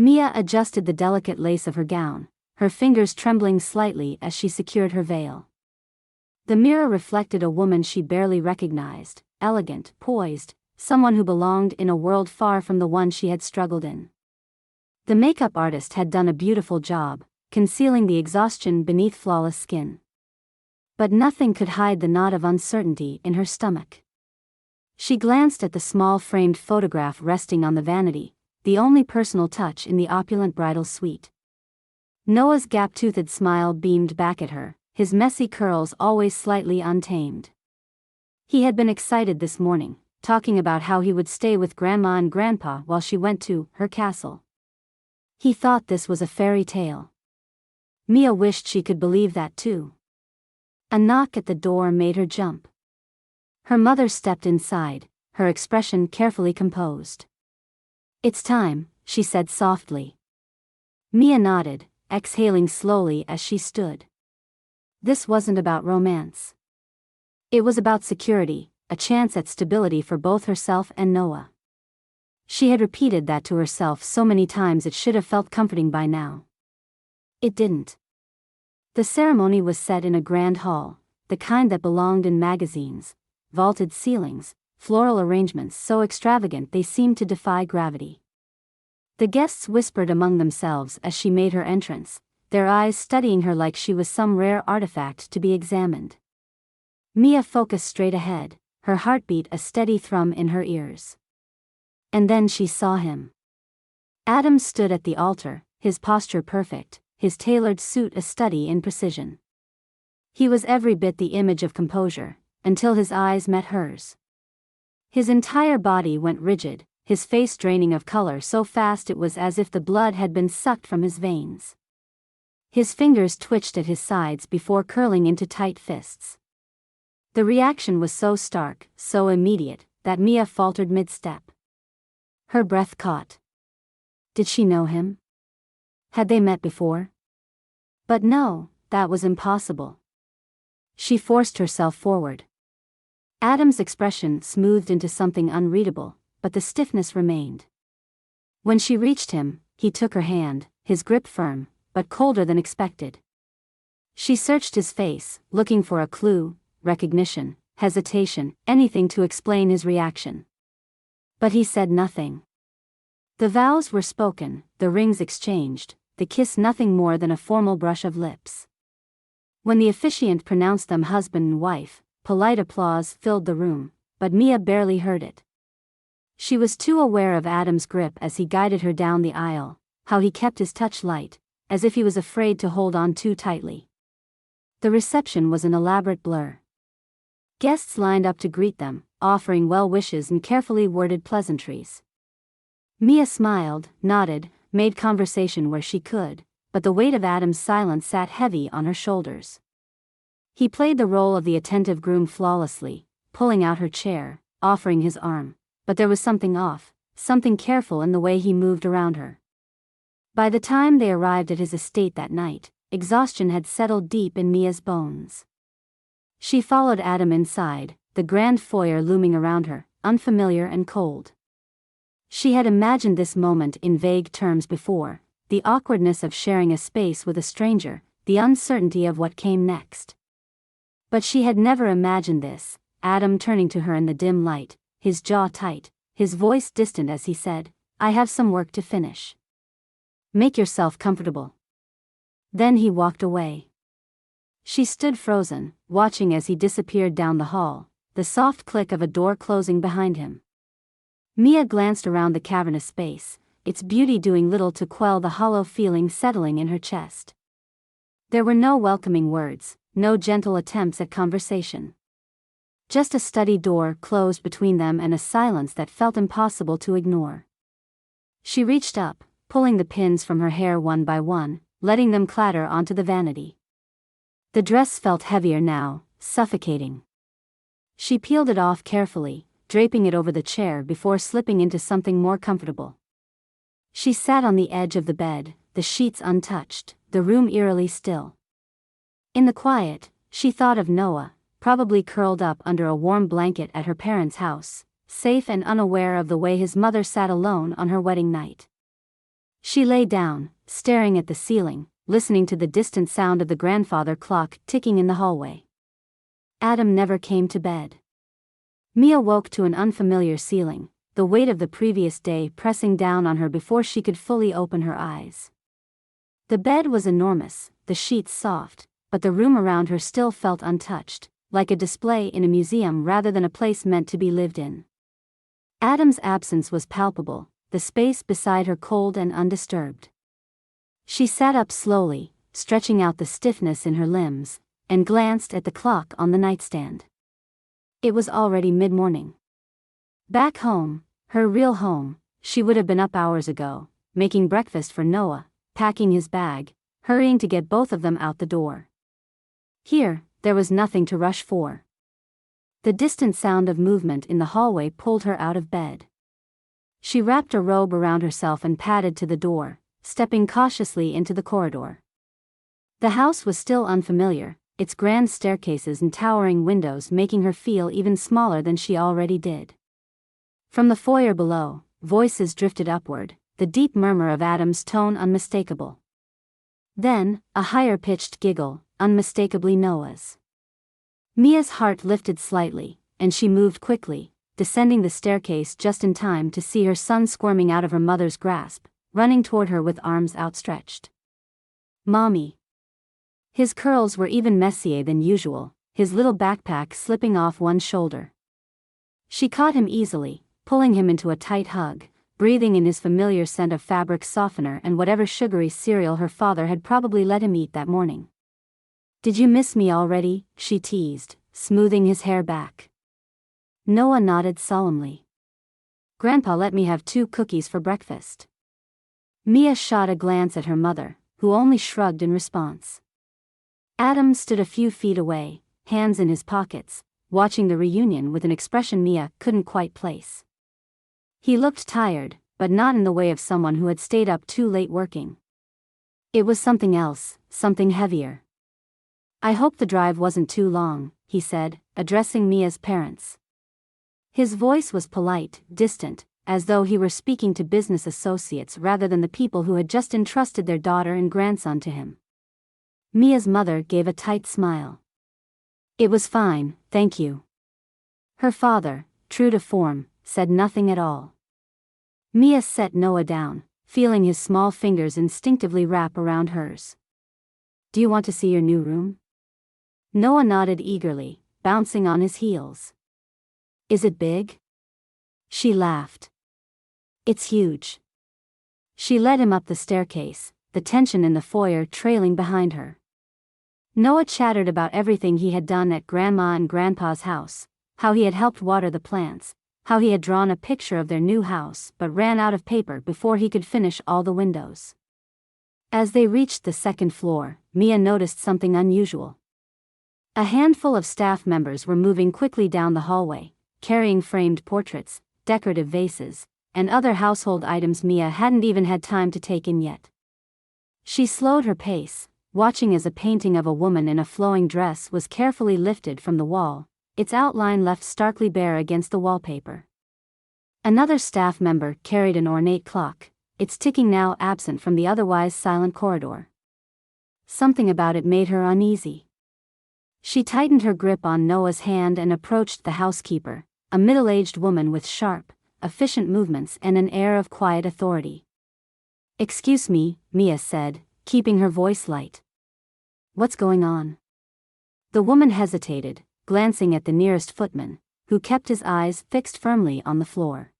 Mia adjusted the delicate lace of her gown, her fingers trembling slightly as she secured her veil. The mirror reflected a woman she barely recognized, elegant, poised, someone who belonged in a world far from the one she had struggled in. The makeup artist had done a beautiful job, concealing the exhaustion beneath flawless skin. But nothing could hide the knot of uncertainty in her stomach. She glanced at the small framed photograph resting on the vanity, the only personal touch in the opulent bridal suite. Noah's gap-toothed smile beamed back at her, his messy curls always slightly untamed. He had been excited this morning, talking about how he would stay with Grandma and Grandpa while she went to her castle. He thought this was a fairy tale. Mia wished she could believe that too. A knock at the door made her jump. Her mother stepped inside, her expression carefully composed. "It's time," she said softly. Mia nodded, exhaling slowly as she stood. This wasn't about romance. It was about security, a chance at stability for both herself and Noah. She had repeated that to herself so many times it should have felt comforting by now. It didn't. The ceremony was set in a grand hall, the kind that belonged in magazines, vaulted ceilings, floral arrangements so extravagant they seemed to defy gravity. The guests whispered among themselves as she made her entrance, their eyes studying her like she was some rare artifact to be examined. Mia focused straight ahead, her heartbeat a steady thrum in her ears. And then she saw him. Adam stood at the altar, his posture perfect, his tailored suit a study in precision. He was every bit the image of composure, until his eyes met hers. His entire body went rigid, his face draining of color so fast it was as if the blood had been sucked from his veins. His fingers twitched at his sides before curling into tight fists. The reaction was so stark, so immediate, that Mia faltered mid-step. Her breath caught. Did she know him? Had they met before? But no, that was impossible. She forced herself forward. Adam's expression smoothed into something unreadable, but the stiffness remained. When she reached him, he took her hand, his grip firm, but colder than expected. She searched his face, looking for a clue, recognition, hesitation, anything to explain his reaction. But he said nothing. The vows were spoken, the rings exchanged, the kiss nothing more than a formal brush of lips. When the officiant pronounced them husband and wife, polite applause filled the room, but Mia barely heard it. She was too aware of Adam's grip as he guided her down the aisle, how he kept his touch light, as if he was afraid to hold on too tightly. The reception was an elaborate blur. Guests lined up to greet them, offering well wishes and carefully worded pleasantries. Mia smiled, nodded, made conversation where she could, but the weight of Adam's silence sat heavy on her shoulders. He played the role of the attentive groom flawlessly, pulling out her chair, offering his arm, but there was something off, something careful in the way he moved around her. By the time they arrived at his estate that night, exhaustion had settled deep in Mia's bones. She followed Adam inside, the grand foyer looming around her, unfamiliar and cold. She had imagined this moment in vague terms before, the awkwardness of sharing a space with a stranger, the uncertainty of what came next. But she had never imagined this, Adam turning to her in the dim light, his jaw tight, his voice distant as he said, "I have some work to finish. Make yourself comfortable." Then he walked away. She stood frozen, watching as he disappeared down the hall, the soft click of a door closing behind him. Mia glanced around the cavernous space, its beauty doing little to quell the hollow feeling settling in her chest. There were no welcoming words, no gentle attempts at conversation. Just a study door closed between them and a silence that felt impossible to ignore. She reached up, pulling the pins from her hair one by one, letting them clatter onto the vanity. The dress felt heavier now, suffocating. She peeled it off carefully, draping it over the chair before slipping into something more comfortable. She sat on the edge of the bed, the sheets untouched, the room eerily still. In the quiet, she thought of Noah, probably curled up under a warm blanket at her parents' house, safe and unaware of the way his mother sat alone on her wedding night. She lay down, staring at the ceiling, listening to the distant sound of the grandfather clock ticking in the hallway. Adam never came to bed. Mia woke to an unfamiliar ceiling, the weight of the previous day pressing down on her before she could fully open her eyes. The bed was enormous, the sheets soft, but the room around her still felt untouched, like a display in a museum rather than a place meant to be lived in. Adam's absence was palpable, the space beside her cold and undisturbed. She sat up slowly, stretching out the stiffness in her limbs, and glanced at the clock on the nightstand. It was already mid-morning. Back home, her real home, she would have been up hours ago, making breakfast for Noah, packing his bag, hurrying to get both of them out the door. Here, there was nothing to rush for. The distant sound of movement in the hallway pulled her out of bed. She wrapped a robe around herself and padded to the door, stepping cautiously into the corridor. The house was still unfamiliar, its grand staircases and towering windows making her feel even smaller than she already did. From the foyer below, voices drifted upward, the deep murmur of Adam's tone unmistakable. Then, a higher-pitched giggle, unmistakably Noah's. Mia's heart lifted slightly, and she moved quickly, descending the staircase just in time to see her son squirming out of her mother's grasp, running toward her with arms outstretched. "Mommy." His curls were even messier than usual, his little backpack slipping off one shoulder. She caught him easily, pulling him into a tight hug, breathing in his familiar scent of fabric softener and whatever sugary cereal her father had probably let him eat that morning. "Did you miss me already?" she teased, smoothing his hair back. Noah nodded solemnly. "Grandpa let me have 2 cookies for breakfast." Mia shot a glance at her mother, who only shrugged in response. Adam stood a few feet away, hands in his pockets, watching the reunion with an expression Mia couldn't quite place. He looked tired, but not in the way of someone who had stayed up too late working. It was something else, something heavier. "I hope the drive wasn't too long," he said, addressing Mia's parents. His voice was polite, distant, as though he were speaking to business associates rather than the people who had just entrusted their daughter and grandson to him. Mia's mother gave a tight smile. "It was fine, thank you." Her father, true to form, said nothing at all. Mia set Noah down, feeling his small fingers instinctively wrap around hers. "Do you want to see your new room?" Noah nodded eagerly, bouncing on his heels. "Is it big?" She laughed. "It's huge." She led him up the staircase, the tension in the foyer trailing behind her. Noah chattered about everything he had done at Grandma and Grandpa's house, how he had helped water the plants, how he had drawn a picture of their new house but ran out of paper before he could finish all the windows. As they reached the second floor, Mia noticed something unusual. A handful of staff members were moving quickly down the hallway, carrying framed portraits, decorative vases, and other household items Mia hadn't even had time to take in yet. She slowed her pace, watching as a painting of a woman in a flowing dress was carefully lifted from the wall, its outline left starkly bare against the wallpaper. Another staff member carried an ornate clock, its ticking now absent from the otherwise silent corridor. Something about it made her uneasy. She tightened her grip on Noah's hand and approached the housekeeper, a middle-aged woman with sharp, efficient movements and an air of quiet authority. "Excuse me," Mia said, keeping her voice light. "What's going on?" The woman hesitated, glancing at the nearest footman, who kept his eyes fixed firmly on the floor.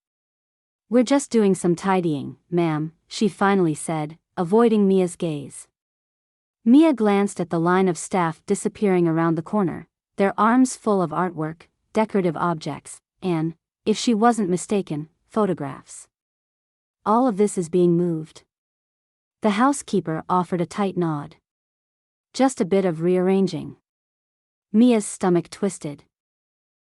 "We're just doing some tidying, ma'am," she finally said, avoiding Mia's gaze. Mia glanced at the line of staff disappearing around the corner, their arms full of artwork, decorative objects, and, if she wasn't mistaken, photographs. "All of this is being moved." The housekeeper offered a tight nod. "Just a bit of rearranging." Mia's stomach twisted.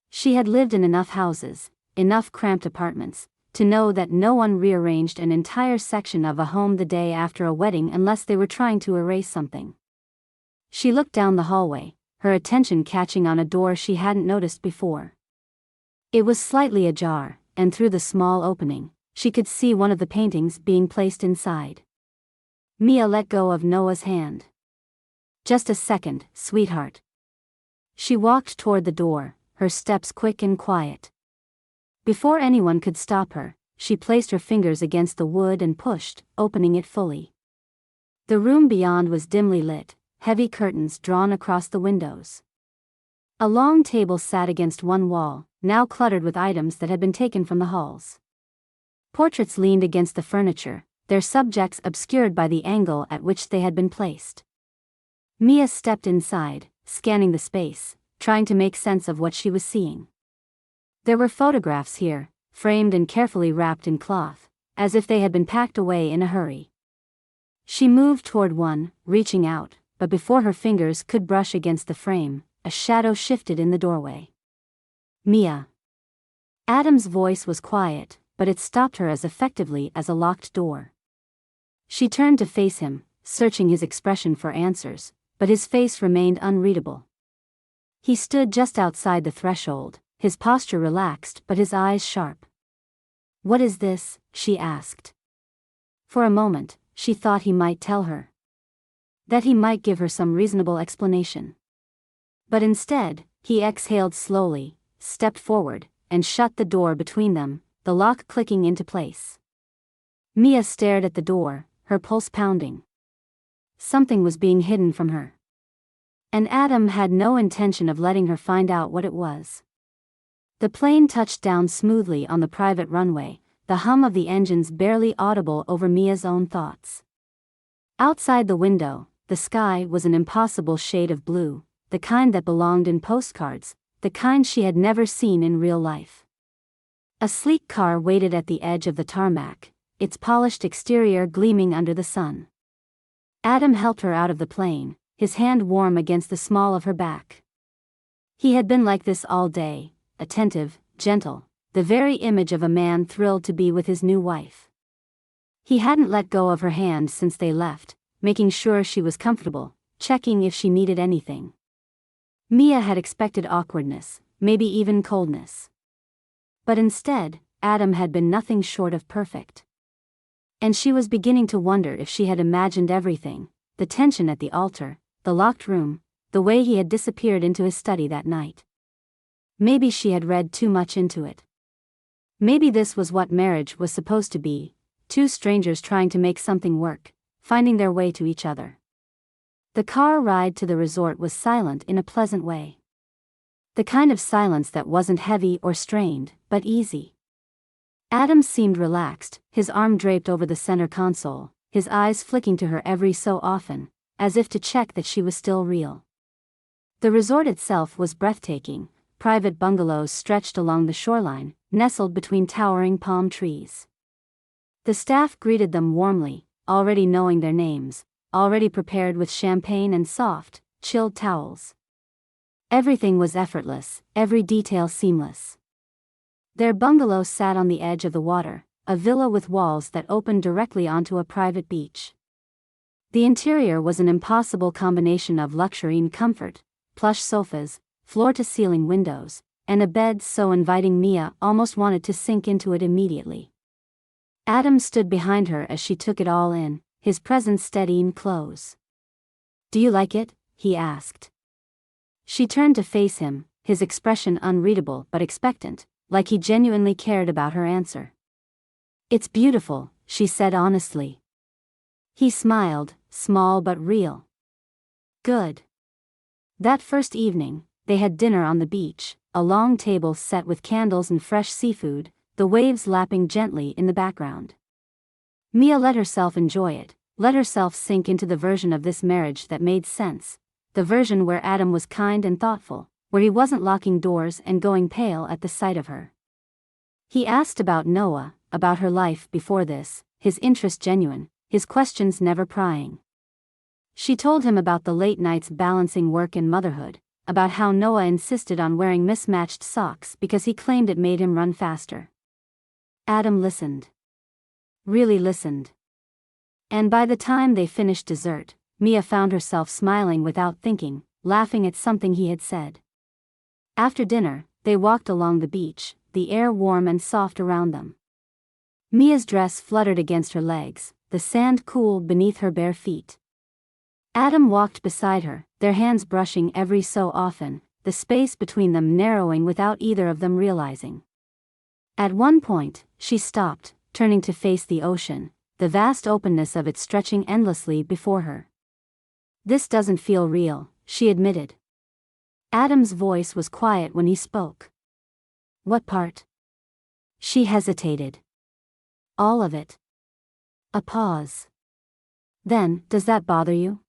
She had lived in enough houses, enough cramped apartments, to know that no one rearranged an entire section of a home the day after a wedding unless they were trying to erase something. She looked down the hallway, her attention catching on a door she hadn't noticed before. It was slightly ajar, and through the small opening, she could see one of the paintings being placed inside. Mia let go of Noah's hand. Just a second, sweetheart. She walked toward the door, her steps quick and quiet. Before anyone could stop her, she placed her fingers against the wood and pushed, opening it fully. The room beyond was dimly lit, heavy curtains drawn across the windows. A long table sat against one wall, now cluttered with items that had been taken from the halls. Portraits leaned against the furniture, their subjects obscured by the angle at which they had been placed. Mia stepped inside, scanning the space, trying to make sense of what she was seeing. There were photographs here, framed and carefully wrapped in cloth, as if they had been packed away in a hurry. She moved toward one, reaching out, but before her fingers could brush against the frame, a shadow shifted in the doorway. Mia. Adam's voice was quiet, but it stopped her as effectively as a locked door. She turned to face him, searching his expression for answers, but his face remained unreadable. He stood just outside the threshold, his posture relaxed but his eyes sharp. "What is this?" she asked. For a moment, she thought he might tell her. That he might give her some reasonable explanation. But instead, he exhaled slowly, stepped forward, and shut the door between them, the lock clicking into place. Mia stared at the door, her pulse pounding. Something was being hidden from her. And Adam had no intention of letting her find out what it was. The plane touched down smoothly on the private runway, the hum of the engines barely audible over Mia's own thoughts. Outside the window, the sky was an impossible shade of blue, the kind that belonged in postcards, the kind she had never seen in real life. A sleek car waited at the edge of the tarmac, its polished exterior gleaming under the sun. Adam helped her out of the plane, his hand warm against the small of her back. He had been like this all day, attentive, gentle, the very image of a man thrilled to be with his new wife. He hadn't let go of her hand since they left, making sure she was comfortable, checking if she needed anything. Mia had expected awkwardness, maybe even coldness. But instead, Adam had been nothing short of perfect. And she was beginning to wonder if she had imagined everything, the tension at the altar, the locked room, the way he had disappeared into his study that night. Maybe she had read too much into it. Maybe this was what marriage was supposed to be, two strangers trying to make something work, finding their way to each other. The car ride to the resort was silent in a pleasant way. The kind of silence that wasn't heavy or strained, but easy. Adam seemed relaxed, his arm draped over the center console, his eyes flicking to her every so often, as if to check that she was still real. The resort itself was breathtaking, private bungalows stretched along the shoreline, nestled between towering palm trees. The staff greeted them warmly, already knowing their names, already prepared with champagne and soft, chilled towels. Everything was effortless, every detail seamless. Their bungalow sat on the edge of the water, a villa with walls that opened directly onto a private beach. The interior was an impossible combination of luxury and comfort, plush sofas, floor-to-ceiling windows, and a bed so inviting Mia almost wanted to sink into it immediately. Adam stood behind her as she took it all in, his presence steady and close. "Do you like it?" he asked. She turned to face him, his expression unreadable but expectant, like he genuinely cared about her answer. "It's beautiful," she said honestly. He smiled, small but real. "Good." That first evening, they had dinner on the beach, a long table set with candles and fresh seafood, the waves lapping gently in the background. Mia let herself enjoy it, let herself sink into the version of this marriage that made sense, the version where Adam was kind and thoughtful, where he wasn't locking doors and going pale at the sight of her. He asked about Noah, about her life before this, his interest genuine, his questions never prying. She told him about the late nights balancing work and motherhood, about how Noah insisted on wearing mismatched socks because he claimed it made him run faster. Adam listened. Really listened. And by the time they finished dessert, Mia found herself smiling without thinking, laughing at something he had said. After dinner, they walked along the beach, the air warm and soft around them. Mia's dress fluttered against her legs, the sand cool beneath her bare feet. Adam walked beside her, their hands brushing every so often, the space between them narrowing without either of them realizing. At one point, she stopped, turning to face the ocean, the vast openness of it stretching endlessly before her. "This doesn't feel real," she admitted. Adam's voice was quiet when he spoke. "What part?" She hesitated. "All of it." A pause. Then, "Does that bother you?"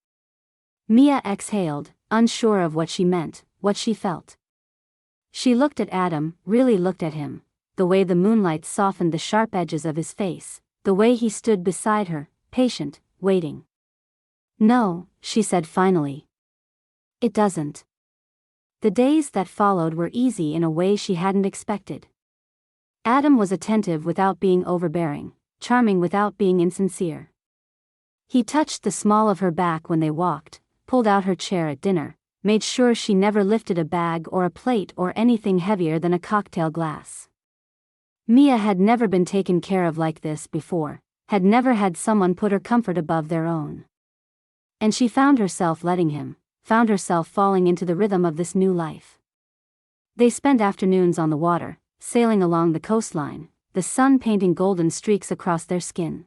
Mia exhaled, unsure of what she meant, what she felt. She looked at Adam, really looked at him, the way the moonlight softened the sharp edges of his face, the way he stood beside her, patient, waiting. "No," she said finally. "It doesn't." The days that followed were easy in a way she hadn't expected. Adam was attentive without being overbearing, charming without being insincere. He touched the small of her back when they walked, pulled out her chair at dinner, made sure she never lifted a bag or a plate or anything heavier than a cocktail glass. Mia had never been taken care of like this before, had never had someone put her comfort above their own. And she found herself letting him, found herself falling into the rhythm of this new life. They spent afternoons on the water, sailing along the coastline, the sun painting golden streaks across their skin.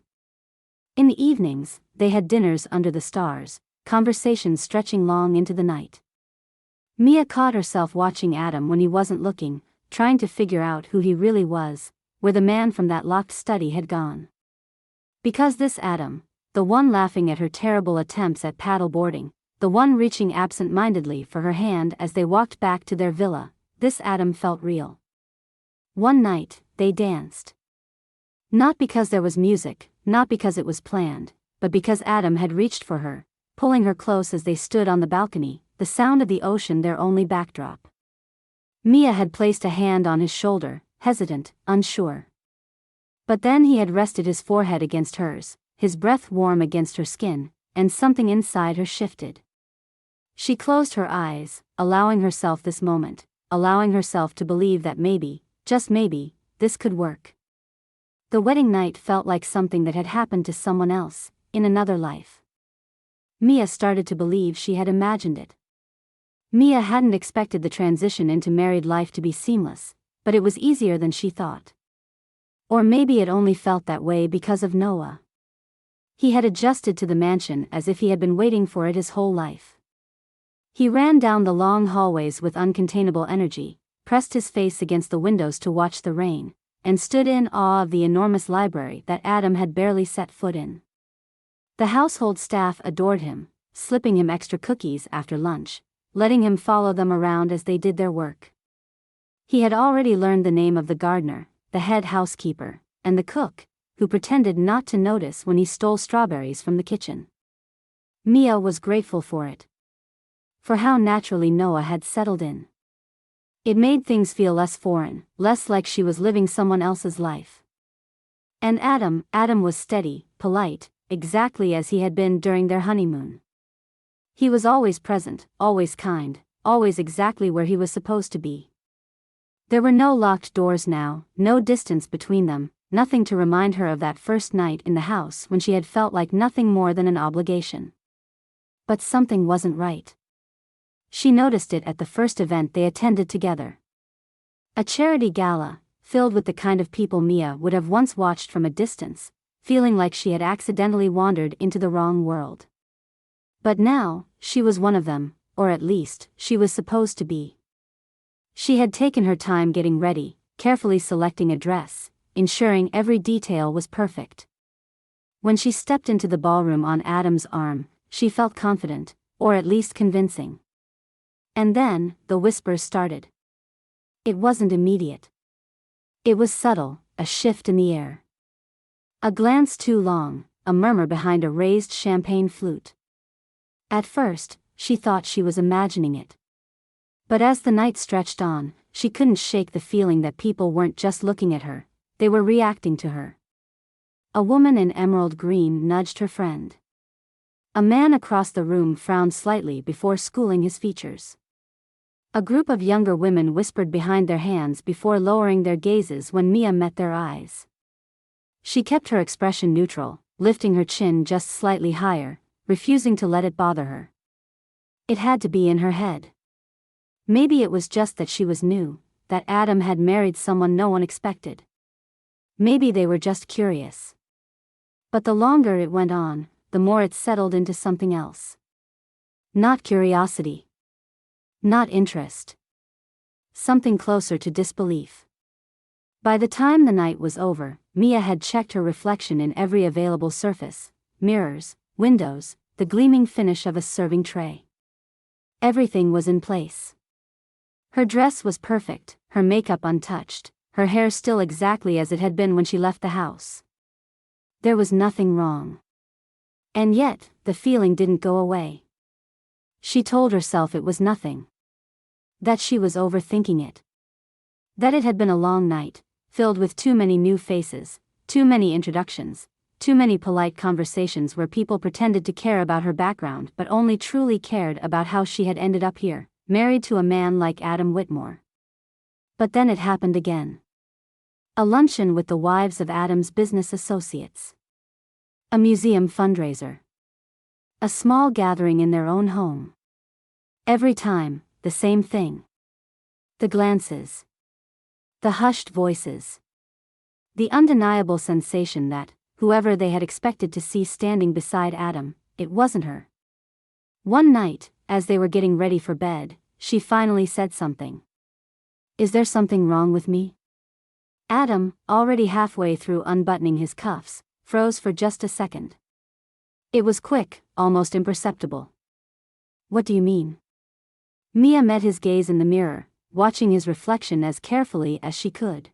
In the evenings, they had dinners under the stars, conversations stretching long into the night. Mia caught herself watching Adam when he wasn't looking, trying to figure out who he really was, where the man from that locked study had gone. Because this Adam, the one laughing at her terrible attempts at paddle boarding, the one reaching absent-mindedly for her hand as they walked back to their villa, this Adam felt real. One night, they danced. Not because there was music, not because it was planned, but because Adam had reached for her, pulling her close as they stood on the balcony, the sound of the ocean their only backdrop. Mia had placed a hand on his shoulder, hesitant, unsure. But then he had rested his forehead against hers, his breath warm against her skin, and something inside her shifted. She closed her eyes, allowing herself this moment, allowing herself to believe that maybe, just maybe, this could work. The wedding night felt like something that had happened to someone else, in another life. Mia started to believe she had imagined it. Mia hadn't expected the transition into married life to be seamless, but it was easier than she thought. Or maybe it only felt that way because of Noah. He had adjusted to the mansion as if he had been waiting for it his whole life. He ran down the long hallways with uncontainable energy, pressed his face against the windows to watch the rain, and stood in awe of the enormous library that Adam had barely set foot in. The household staff adored him, slipping him extra cookies after lunch, letting him follow them around as they did their work. He had already learned the name of the gardener, the head housekeeper, and the cook, who pretended not to notice when he stole strawberries from the kitchen. Mia was grateful for it. For how naturally Noah had settled in. It made things feel less foreign, less like she was living someone else's life. And Adam was steady, polite, exactly as he had been during their honeymoon. He was always present, always kind, always exactly where he was supposed to be. There were no locked doors now, no distance between them, nothing to remind her of that first night in the house when she had felt like nothing more than an obligation. But something wasn't right. She noticed it at the first event they attended together. A charity gala, filled with the kind of people Mia would have once watched from a distance, feeling like she had accidentally wandered into the wrong world. But now, she was one of them, or at least, she was supposed to be. She had taken her time getting ready, carefully selecting a dress, ensuring every detail was perfect. When she stepped into the ballroom on Adam's arm, she felt confident, or at least convincing. And then, the whispers started. It wasn't immediate. It was subtle, a shift in the air. A glance too long, a murmur behind a raised champagne flute. At first, she thought she was imagining it. But as the night stretched on, she couldn't shake the feeling that people weren't just looking at her, they were reacting to her. A woman in emerald green nudged her friend. A man across the room frowned slightly before schooling his features. A group of younger women whispered behind their hands before lowering their gazes when Mia met their eyes. She kept her expression neutral, lifting her chin just slightly higher, refusing to let it bother her. It had to be in her head. Maybe it was just that she was new, that Adam had married someone no one expected. Maybe they were just curious. But the longer it went on, the more it settled into something else. Not curiosity. Not interest. Something closer to disbelief. By the time the night was over, Mia had checked her reflection in every available surface: mirrors, windows, the gleaming finish of a serving tray. Everything was in place. Her dress was perfect, her makeup untouched, her hair still exactly as it had been when she left the house. There was nothing wrong. And yet, the feeling didn't go away. She told herself it was nothing. That she was overthinking it. That it had been a long night, filled with too many new faces, too many introductions, too many polite conversations where people pretended to care about her background but only truly cared about how she had ended up here, married to a man like Adam Whitmore. But then it happened again. A luncheon with the wives of Adam's business associates. A museum fundraiser. A small gathering in their own home. Every time, the same thing. The glances. The hushed voices. The undeniable sensation that, whoever they had expected to see standing beside Adam, it wasn't her. One night, as they were getting ready for bed, she finally said something. "Is there something wrong with me?" Adam, already halfway through unbuttoning his cuffs, froze for just a second. It was quick, almost imperceptible. "What do you mean?" Mia met his gaze in the mirror, watching his reflection as carefully as she could.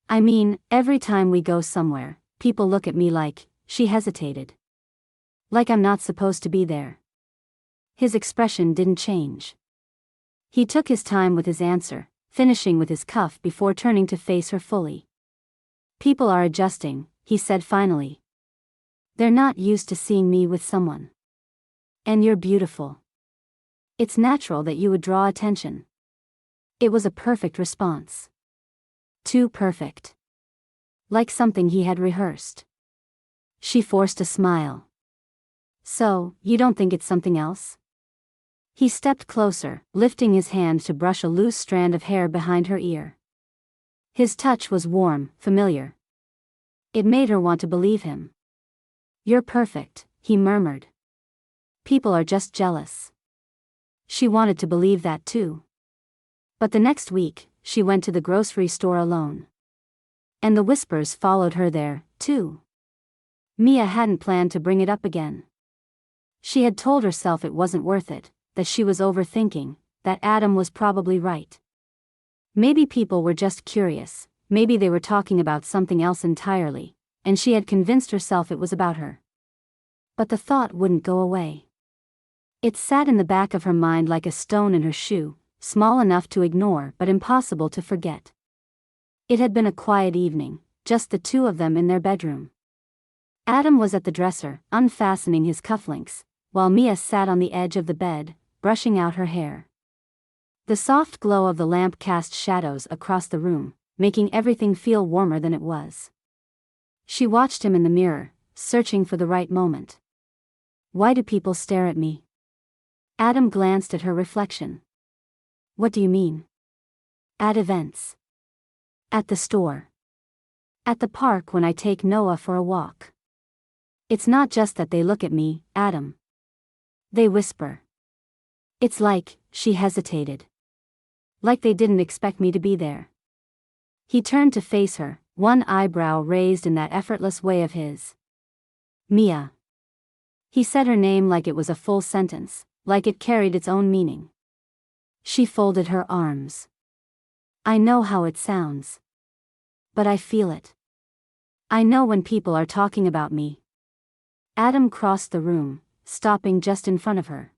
"I mean, every time we go somewhere, people look at me like," she hesitated. "Like I'm not supposed to be there." His expression didn't change. He took his time with his answer, finishing with his cuff before turning to face her fully. "People are adjusting," he said finally. "They're not used to seeing me with someone. And you're beautiful. It's natural that you would draw attention." It was a perfect response. Too perfect. Like something he had rehearsed. She forced a smile. "So, you don't think it's something else?" He stepped closer, lifting his hand to brush a loose strand of hair behind her ear. His touch was warm, familiar. It made her want to believe him. "You're perfect," he murmured. "People are just jealous." She wanted to believe that too. But the next week, she went to the grocery store alone. And the whispers followed her there, too. Mia hadn't planned to bring it up again. She had told herself it wasn't worth it, that she was overthinking, that Adam was probably right. Maybe people were just curious, maybe they were talking about something else entirely, and she had convinced herself it was about her. But the thought wouldn't go away. It sat in the back of her mind like a stone in her shoe, small enough to ignore but impossible to forget. It had been a quiet evening, just the two of them in their bedroom. Adam was at the dresser, unfastening his cufflinks, while Mia sat on the edge of the bed, brushing out her hair. The soft glow of the lamp cast shadows across the room, making everything feel warmer than it was. She watched him in the mirror, searching for the right moment. "Why do people stare at me?" Adam glanced at her reflection. "What do you mean?" "At events. At the store. At the park when I take Noah for a walk. It's not just that they look at me, Adam. They whisper. It's like," she hesitated. "Like they didn't expect me to be there." He turned to face her, one eyebrow raised in that effortless way of his. "Mia." He said her name like it was a full sentence, like it carried its own meaning. She folded her arms. "I know how it sounds. But I feel it. I know when people are talking about me." Adam crossed the room, stopping just in front of her.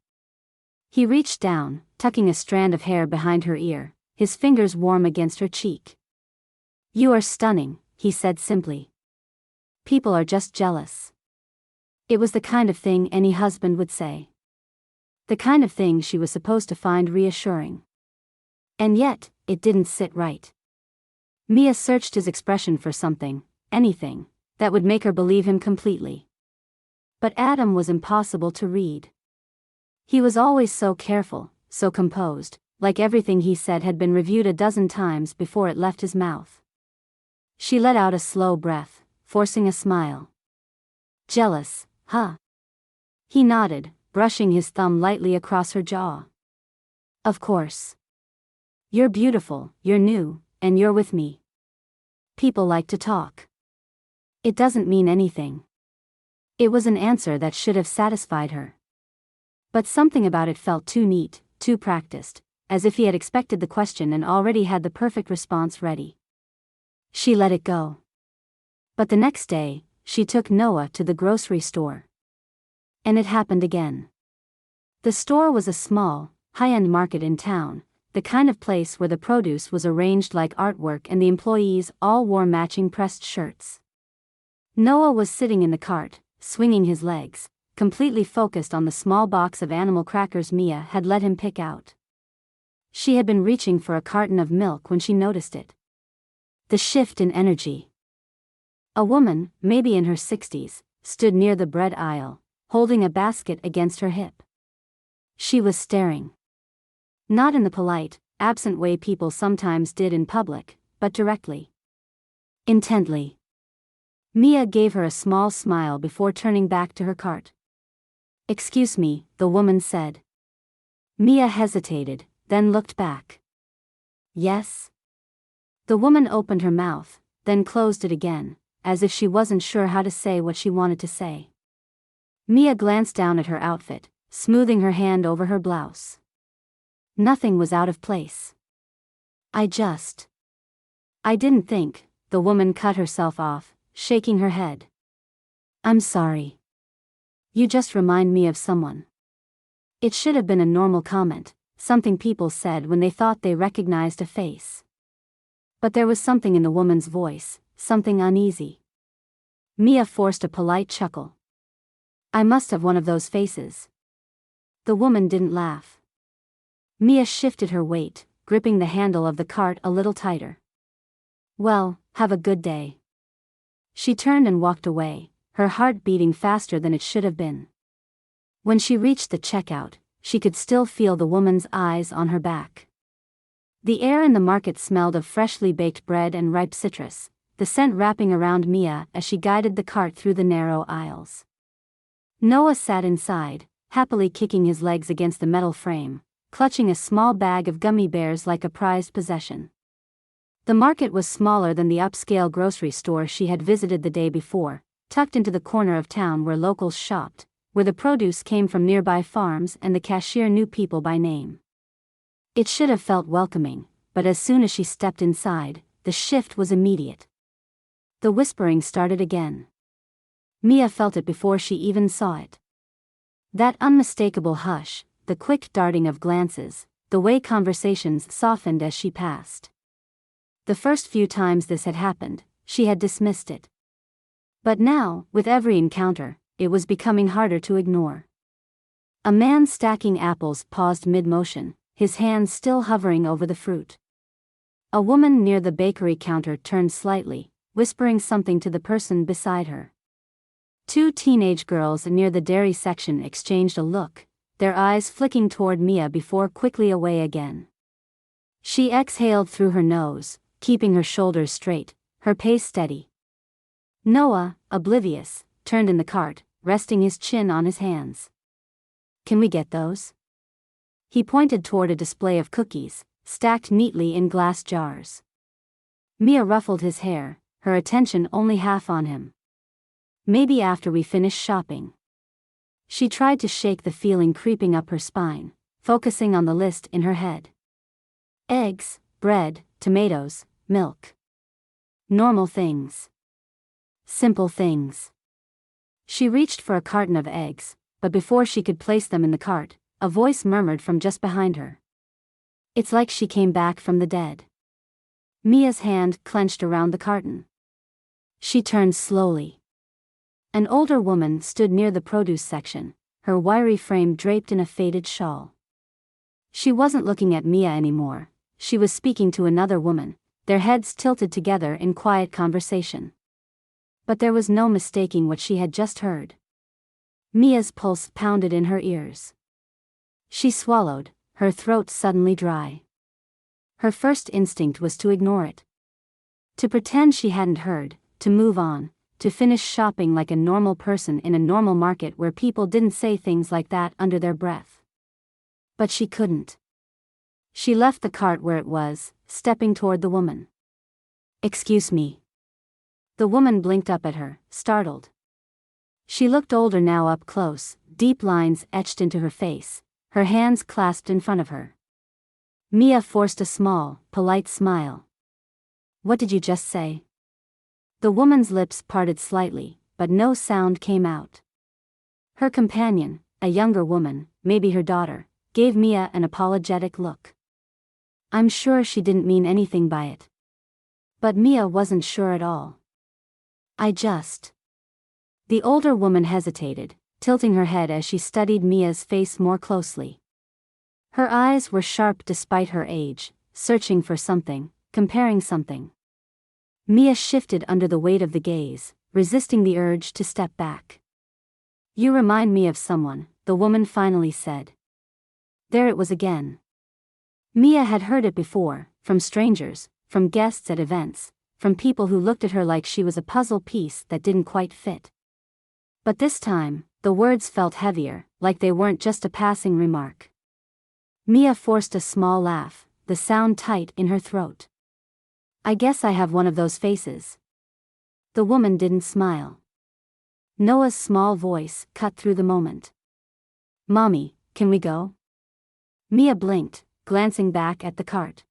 He reached down, tucking a strand of hair behind her ear, his fingers warm against her cheek. "You are stunning," he said simply. "People are just jealous." It was the kind of thing any husband would say. The kind of thing she was supposed to find reassuring. And yet, it didn't sit right. Mia searched his expression for something, anything, that would make her believe him completely. But Adam was impossible to read. He was always so careful, so composed, like everything he said had been reviewed a dozen times before it left his mouth. She let out a slow breath, forcing a smile. Jealous, huh? He nodded, brushing his thumb lightly across her jaw. Of course. You're beautiful, you're new, and you're with me. People like to talk. It doesn't mean anything. It was an answer that should have satisfied her. But something about it felt too neat, too practiced, as if he had expected the question and already had the perfect response ready. She let it go. But the next day, she took Noah to the grocery store. And it happened again. The store was a small, high-end market in town, the kind of place where the produce was arranged like artwork and the employees all wore matching pressed shirts. Noah was sitting in the cart, swinging his legs, completely focused on the small box of animal crackers Mia had let him pick out. She had been reaching for a carton of milk when she noticed it. The shift in energy. A woman, maybe in her 60s, stood near the bread aisle, holding a basket against her hip. She was staring. Not in the polite, absent way people sometimes did in public, but directly. Intently. Mia gave her a small smile before turning back to her cart. "Excuse me," the woman said. Mia hesitated, then looked back. "Yes?" The woman opened her mouth, then closed it again, as if she wasn't sure how to say what she wanted to say. Mia glanced down at her outfit, smoothing her hand over her blouse. Nothing was out of place. I didn't think," the woman cut herself off, shaking her head. "I'm sorry. You just remind me of someone." It should have been a normal comment, something people said when they thought they recognized a face. But there was something in the woman's voice, something uneasy. Mia forced a polite chuckle. "I must have one of those faces." The woman didn't laugh. Mia shifted her weight, gripping the handle of the cart a little tighter. "Well, have a good day." She turned and walked away, her heart beating faster than it should have been. When she reached the checkout, she could still feel the woman's eyes on her back. The air in the market smelled of freshly baked bread and ripe citrus, the scent wrapping around Mia as she guided the cart through the narrow aisles. Noah sat inside, happily kicking his legs against the metal frame, clutching a small bag of gummy bears like a prized possession. The market was smaller than the upscale grocery store she had visited the day before, tucked into the corner of town where locals shopped, where the produce came from nearby farms and the cashier knew people by name. It should have felt welcoming, but as soon as she stepped inside, the shift was immediate. The whispering started again. Mia felt it before she even saw it. That unmistakable hush, the quick darting of glances, the way conversations softened as she passed. The first few times this had happened, she had dismissed it. But now, with every encounter, it was becoming harder to ignore. A man stacking apples paused mid-motion, his hands still hovering over the fruit. A woman near the bakery counter turned slightly, whispering something to the person beside her. Two teenage girls near the dairy section exchanged a look, their eyes flicking toward Mia before quickly away again. She exhaled through her nose, keeping her shoulders straight, her pace steady. Noah, oblivious, turned in the cart, resting his chin on his hands. "Can we get those?" He pointed toward a display of cookies, stacked neatly in glass jars. Mia ruffled his hair, her attention only half on him. "Maybe after we finish shopping." She tried to shake the feeling creeping up her spine, focusing on the list in her head. Eggs, bread, tomatoes, milk. Normal things. Simple things. She reached for a carton of eggs, but before she could place them in the cart, a voice murmured from just behind her. It's like she came back from the dead. Mia's hand clenched around the carton. She turned slowly. An older woman stood near the produce section, her wiry frame draped in a faded shawl. She wasn't looking at Mia anymore, she was speaking to another woman, their heads tilted together in quiet conversation. But there was no mistaking what she had just heard. Mia's pulse pounded in her ears. She swallowed, her throat suddenly dry. Her first instinct was to ignore it. To pretend she hadn't heard, to move on, to finish shopping like a normal person in a normal market where people didn't say things like that under their breath. But she couldn't. She left the cart where it was, stepping toward the woman. "Excuse me." The woman blinked up at her, startled. She looked older now up close, deep lines etched into her face, her hands clasped in front of her. Mia forced a small, polite smile. "What did you just say?" The woman's lips parted slightly, but no sound came out. Her companion, a younger woman, maybe her daughter, gave Mia an apologetic look. I'm sure she didn't mean anything by it. But Mia wasn't sure at all. The older woman hesitated, tilting her head as she studied Mia's face more closely. Her eyes were sharp despite her age, searching for something, comparing something. Mia shifted under the weight of the gaze, resisting the urge to step back. "You remind me of someone," the woman finally said. There it was again. Mia had heard it before, from strangers, from guests at events, from people who looked at her like she was a puzzle piece that didn't quite fit. But this time, the words felt heavier, like they weren't just a passing remark. Mia forced a small laugh, the sound tight in her throat. "I guess I have one of those faces." The woman didn't smile. Noah's small voice cut through the moment. "Mommy, can we go?" Mia blinked, glancing back at the cart.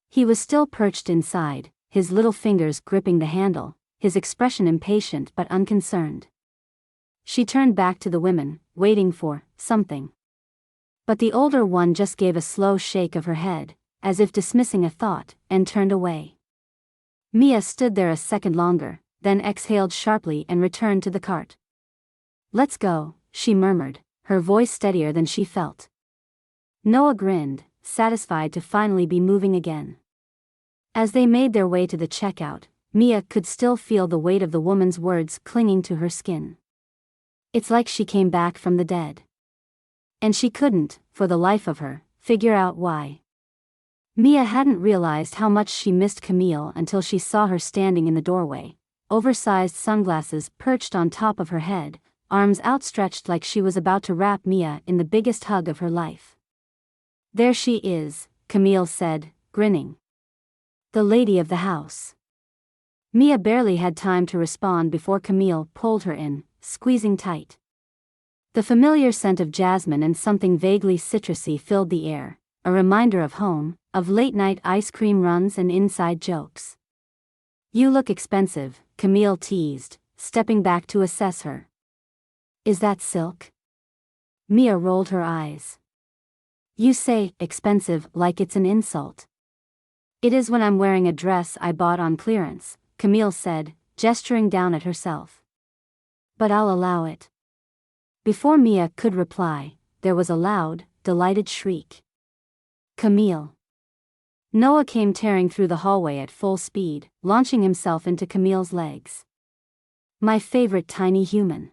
He was still perched inside, his little fingers gripping the handle, his expression impatient but unconcerned. She turned back to the women, waiting for something. But the older one just gave a slow shake of her head, as if dismissing a thought, and turned away. Mia stood there a second longer, then exhaled sharply and returned to the cart. "Let's go," she murmured, her voice steadier than she felt. Noah grinned, satisfied to finally be moving again. As they made their way to the checkout, Mia could still feel the weight of the woman's words clinging to her skin. It's like she came back from the dead. And she couldn't, for the life of her, figure out why. Mia hadn't realized how much she missed Camille until she saw her standing in the doorway, oversized sunglasses perched on top of her head, arms outstretched like she was about to wrap Mia in the biggest hug of her life. "There she is," Camille said, grinning. "The lady of the house." Mia barely had time to respond before Camille pulled her in, squeezing tight. The familiar scent of jasmine and something vaguely citrusy filled the air, a reminder of home, of late-night ice cream runs and inside jokes. "You look expensive," Camille teased, stepping back to assess her. "Is that silk?" Mia rolled her eyes. "You say expensive like it's an insult." "It is when I'm wearing a dress I bought on clearance," Camille said, gesturing down at herself. "But I'll allow it." Before Mia could reply, there was a loud, delighted shriek. "Camille!" Noah came tearing through the hallway at full speed, launching himself into Camille's legs. "My favorite tiny human."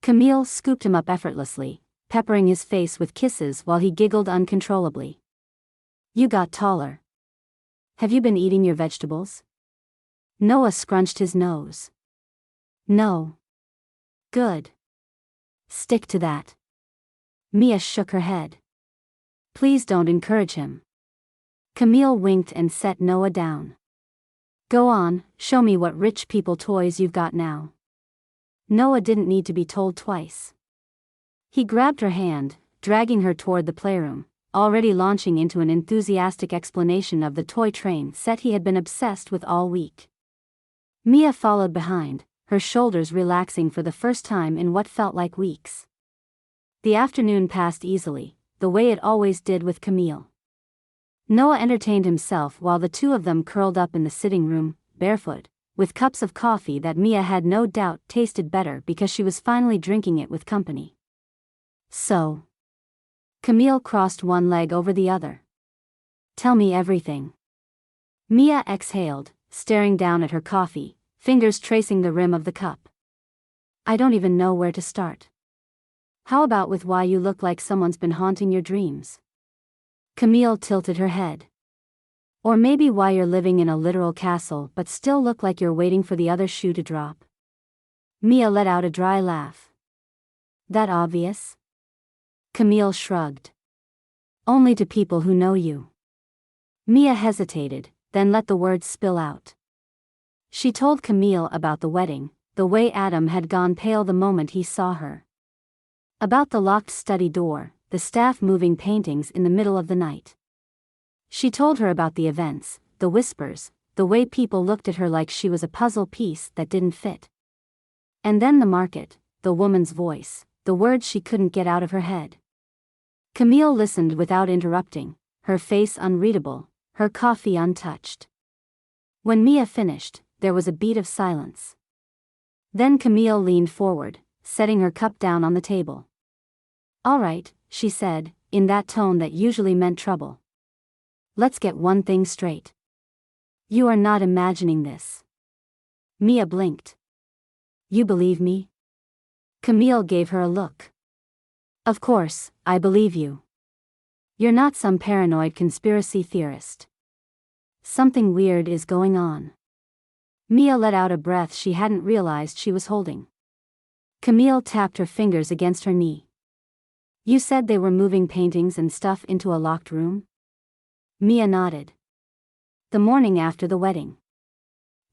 Camille scooped him up effortlessly, peppering his face with kisses while he giggled uncontrollably. "You got taller. Have you been eating your vegetables?" Noah scrunched his nose. "No." "Good. Stick to that." Mia shook her head. "Please don't encourage him." Camille winked and set Noah down. "Go on, show me what rich people toys you've got now." Noah didn't need to be told twice. He grabbed her hand, dragging her toward the playroom, already launching into an enthusiastic explanation of the toy train set he had been obsessed with all week. Mia followed behind, her shoulders relaxing for the first time in what felt like weeks. The afternoon passed easily, the way it always did with Camille. Noah entertained himself while the two of them curled up in the sitting room, barefoot, with cups of coffee that Mia had no doubt tasted better because she was finally drinking it with company. "So." Camille crossed one leg over the other. "Tell me everything." Mia exhaled, staring down at her coffee, fingers tracing the rim of the cup. I don't even know where to start. How about with why you look like someone's been haunting your dreams? Camille tilted her head. Or maybe why you're living in a literal castle but still look like you're waiting for the other shoe to drop. Mia let out a dry laugh. That obvious? Camille shrugged. Only to people who know you. Mia hesitated, then let the words spill out. She told Camille about the wedding, the way Adam had gone pale the moment he saw her. About the locked study door, the staff moving paintings in the middle of the night. She told her about the events, the whispers, the way people looked at her like she was a puzzle piece that didn't fit. And then the market, the woman's voice, the words she couldn't get out of her head. Camille listened without interrupting, her face unreadable, her coffee untouched. When Mia finished, there was a beat of silence. Then Camille leaned forward, setting her cup down on the table. All right, she said, in that tone that usually meant trouble. Let's get one thing straight. You are not imagining this. Mia blinked. You believe me? Camille gave her a look. Of course, I believe you. You're not some paranoid conspiracy theorist. Something weird is going on. Mia let out a breath she hadn't realized she was holding. Camille tapped her fingers against her knee. You said they were moving paintings and stuff into a locked room? Mia nodded. The morning after the wedding.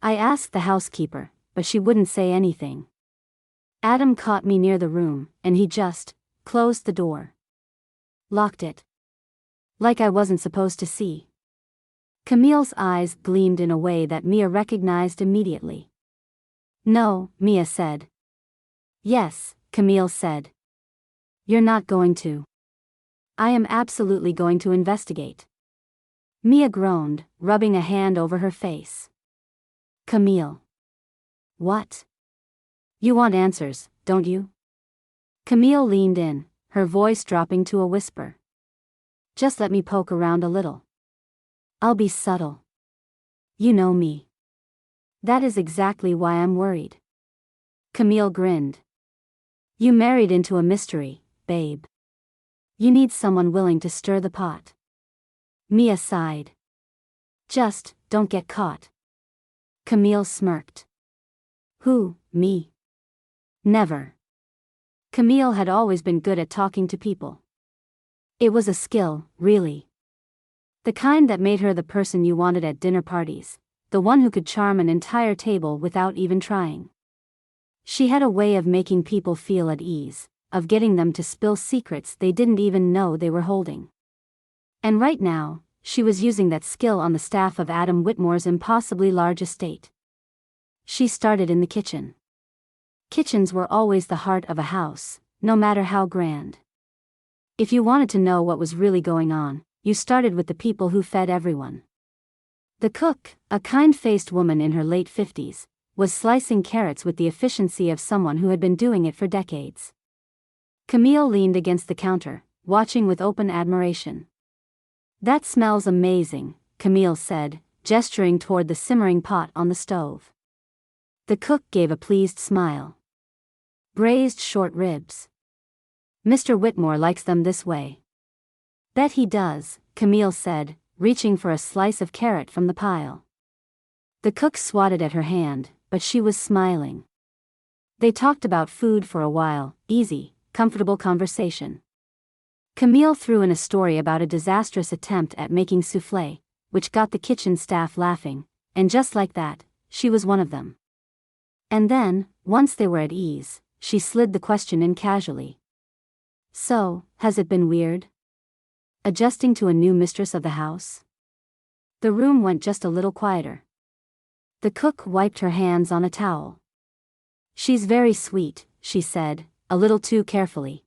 I asked the housekeeper, but she wouldn't say anything. Adam caught me near the room, and he just closed the door. Locked it. Like I wasn't supposed to see. Camille's eyes gleamed in a way that Mia recognized immediately. No, Mia said. Yes, Camille said. You're not going to. I am absolutely going to investigate. Mia groaned, rubbing a hand over her face. Camille. What? You want answers, don't you? Camille leaned in, her voice dropping to a whisper. Just let me poke around a little. I'll be subtle. You know me. That is exactly why I'm worried. Camille grinned. You married into a mystery, babe. You need someone willing to stir the pot. Mia sighed. Just, don't get caught. Camille smirked. Who, me? Never. Camille had always been good at talking to people. It was a skill, really. The kind that made her the person you wanted at dinner parties, the one who could charm an entire table without even trying. She had a way of making people feel at ease, of getting them to spill secrets they didn't even know they were holding. And right now, she was using that skill on the staff of Adam Whitmore's impossibly large estate. She started in the kitchen. Kitchens were always the heart of a house, no matter how grand. If you wanted to know what was really going on, you started with the people who fed everyone. The cook, a kind-faced woman in her late 50s, was slicing carrots with the efficiency of someone who had been doing it for decades. Camille leaned against the counter, watching with open admiration. That smells amazing, Camille said, gesturing toward the simmering pot on the stove. The cook gave a pleased smile. Braised short ribs. Mr. Whitmore likes them this way. Bet he does, Camille said, reaching for a slice of carrot from the pile. The cook swatted at her hand, but she was smiling. They talked about food for a while, easy, comfortable conversation. Camille threw in a story about a disastrous attempt at making soufflé, which got the kitchen staff laughing, and just like that, she was one of them. And then, once they were at ease, she slid the question in casually. So, has it been weird? Adjusting to a new mistress of the house? The room went just a little quieter. The cook wiped her hands on a towel. She's very sweet, she said, a little too carefully.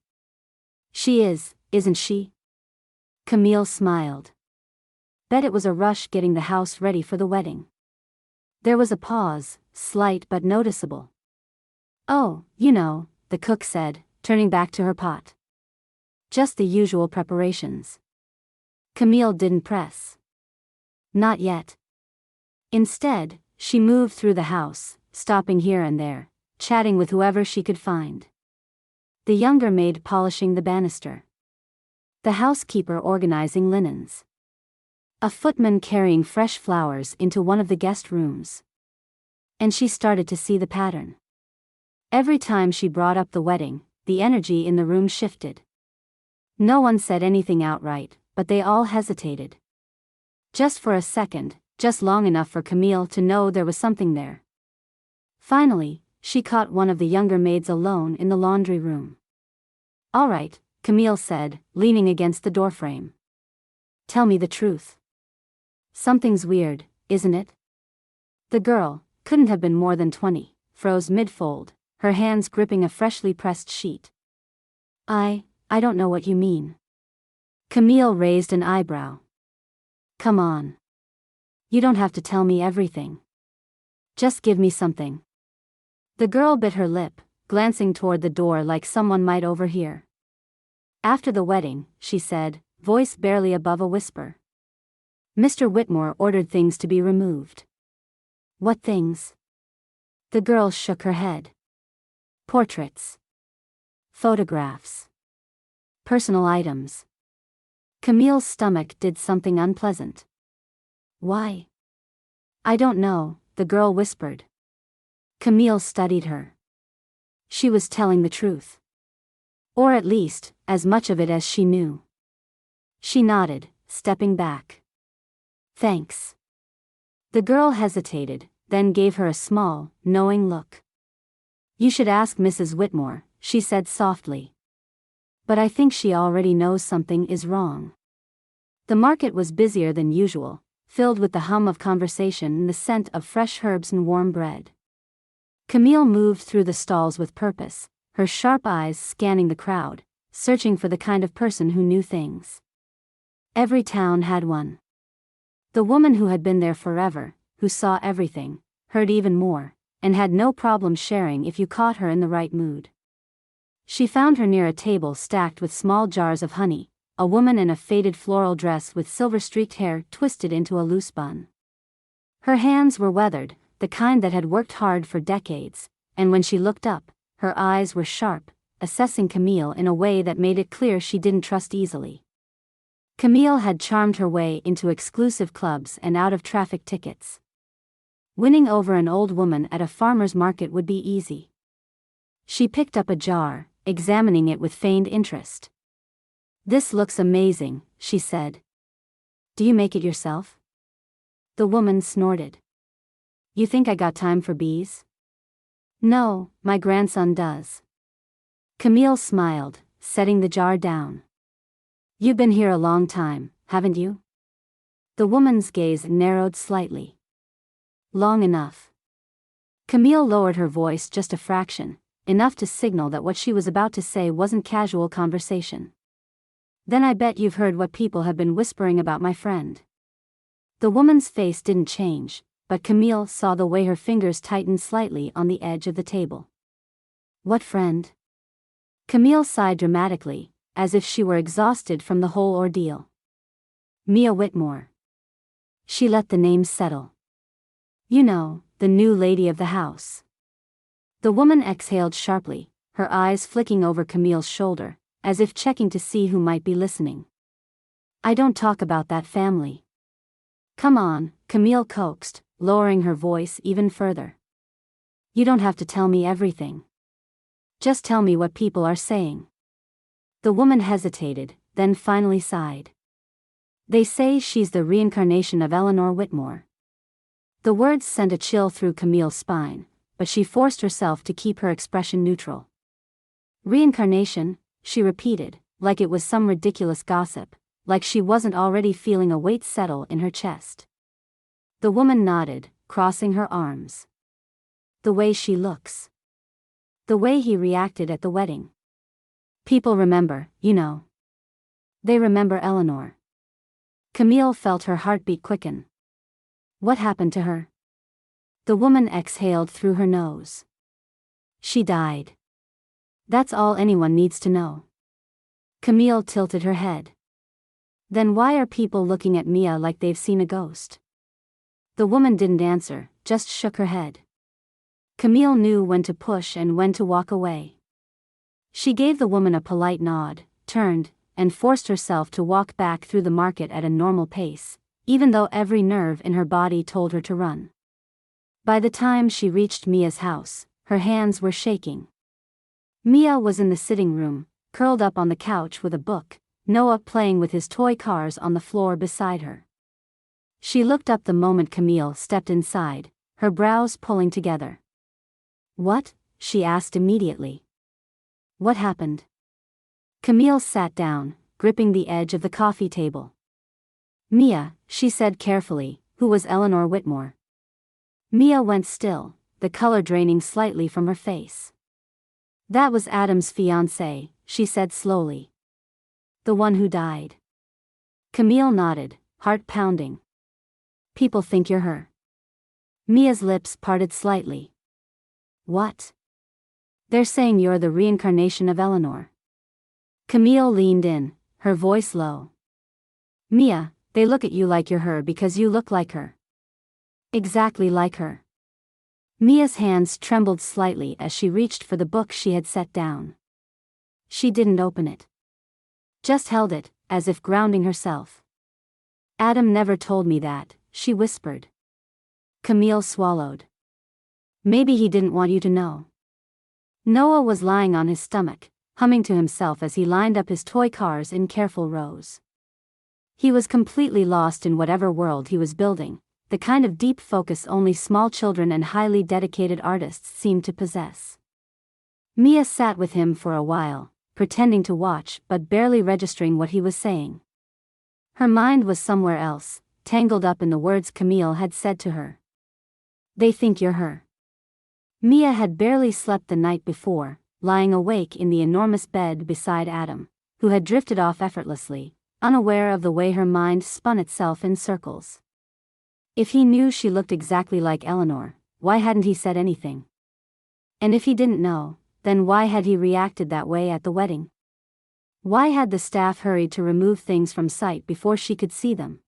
She is, isn't she? Camille smiled. Bet it was a rush getting the house ready for the wedding. There was a pause, slight but noticeable. Oh, you know, the cook said, turning back to her pot. Just the usual preparations. Camille didn't press. Not yet. Instead, she moved through the house, stopping here and there, chatting with whoever she could find. The younger maid polishing the banister. The housekeeper organizing linens. A footman carrying fresh flowers into one of the guest rooms. And she started to see the pattern. Every time she brought up the wedding, the energy in the room shifted. No one said anything outright, but they all hesitated. Just for a second, just long enough for Camille to know there was something there. Finally, she caught one of the younger maids alone in the laundry room. "All right," Camille said, leaning against the doorframe. "Tell me the truth. Something's weird, isn't it?" The girl, couldn't have been more than 20, froze mid-fold, her hands gripping a freshly pressed sheet. I don't know what you mean." Camille raised an eyebrow. "Come on. You don't have to tell me everything. Just give me something." The girl bit her lip, glancing toward the door like someone might overhear. "After the wedding," she said, voice barely above a whisper, "Mr. Whitmore ordered things to be removed." "What things?" The girl shook her head. "Portraits. Photographs. Personal items." Camille's stomach did something unpleasant. "Why?" "I don't know," the girl whispered. Camille studied her. She was telling the truth. Or at least, as much of it as she knew. She nodded, stepping back. "Thanks." The girl hesitated, then gave her a small, knowing look. "You should ask Mrs. Whitmore," she said softly. "But I think she already knows something is wrong." The market was busier than usual, filled with the hum of conversation and the scent of fresh herbs and warm bread. Camille moved through the stalls with purpose, her sharp eyes scanning the crowd, searching for the kind of person who knew things. Every town had one. The woman who had been there forever, who saw everything, heard even more, and had no problem sharing if you caught her in the right mood. She found her near a table stacked with small jars of honey, a woman in a faded floral dress with silver-streaked hair twisted into a loose bun. Her hands were weathered, the kind that had worked hard for decades, and when she looked up, her eyes were sharp, assessing Camille in a way that made it clear she didn't trust easily. Camille had charmed her way into exclusive clubs and out of traffic tickets. Winning over an old woman at a farmer's market would be easy. She picked up a jar, examining it with feigned interest. "This looks amazing," she said. "Do you make it yourself?" The woman snorted. "You think I got time for bees?" "No, my grandson does." Camille smiled, setting the jar down. "You've been here a long time, haven't you?" The woman's gaze narrowed slightly. "Long enough." Camille lowered her voice just a fraction, enough to signal that what she was about to say wasn't casual conversation. "Then I bet you've heard what people have been whispering about my friend." The woman's face didn't change, but Camille saw the way her fingers tightened slightly on the edge of the table. "What friend?" Camille sighed dramatically, as if she were exhausted from the whole ordeal. "Mia Whitmore." She let the name settle. "You know, the new lady of the house." The woman exhaled sharply, her eyes flicking over Camille's shoulder, as if checking to see who might be listening. "I don't talk about that family." "Come on," Camille coaxed, lowering her voice even further. "You don't have to tell me everything. Just tell me what people are saying." The woman hesitated, then finally sighed. "They say she's the reincarnation of Eleanor Whitmore." The words sent a chill through Camille's spine, but she forced herself to keep her expression neutral. "Reincarnation," she repeated, like it was some ridiculous gossip, like she wasn't already feeling a weight settle in her chest. The woman nodded, crossing her arms. "The way she looks. The way he reacted at the wedding. People remember, you know. They remember Eleanor." Camille felt her heartbeat quicken. "What happened to her?" The woman exhaled through her nose. "She died. That's all anyone needs to know." Camille tilted her head. "Then why are people looking at Mia like they've seen a ghost?" The woman didn't answer, just shook her head. Camille knew when to push and when to walk away. She gave the woman a polite nod, turned, and forced herself to walk back through the market at a normal pace, even though every nerve in her body told her to run. By the time she reached Mia's house, her hands were shaking. Mia was in the sitting room, curled up on the couch with a book, Noah playing with his toy cars on the floor beside her. She looked up the moment Camille stepped inside, her brows pulling together. "What?" she asked immediately. "What happened?" Camille sat down, gripping the edge of the coffee table. "Mia," she said carefully, "who was Eleanor Whitmore?" Mia went still, the color draining slightly from her face. "That was Adam's fiancée," she said slowly. "The one who died." Camille nodded, heart pounding. "People think you're her." Mia's lips parted slightly. "What?" "They're saying you're the reincarnation of Eleanor." Camille leaned in, her voice low. "Mia, they look at you like you're her because you look like her." "Exactly like her." Mia's hands trembled slightly as she reached for the book she had set down. She didn't open it. Just held it, as if grounding herself. "Adam never told me that," she whispered. Camille swallowed. "Maybe he didn't want you to know." Noah was lying on his stomach, humming to himself as he lined up his toy cars in careful rows. He was completely lost in whatever world he was building, the kind of deep focus only small children and highly dedicated artists seemed to possess. Mia sat with him for a while, pretending to watch but barely registering what he was saying. Her mind was somewhere else, tangled up in the words Camille had said to her. "They think you're her." Mia had barely slept the night before, lying awake in the enormous bed beside Adam, who had drifted off effortlessly, unaware of the way her mind spun itself in circles. If he knew she looked exactly like Eleanor, why hadn't he said anything? And if he didn't know, then why had he reacted that way at the wedding? Why had the staff hurried to remove things from sight before she could see them?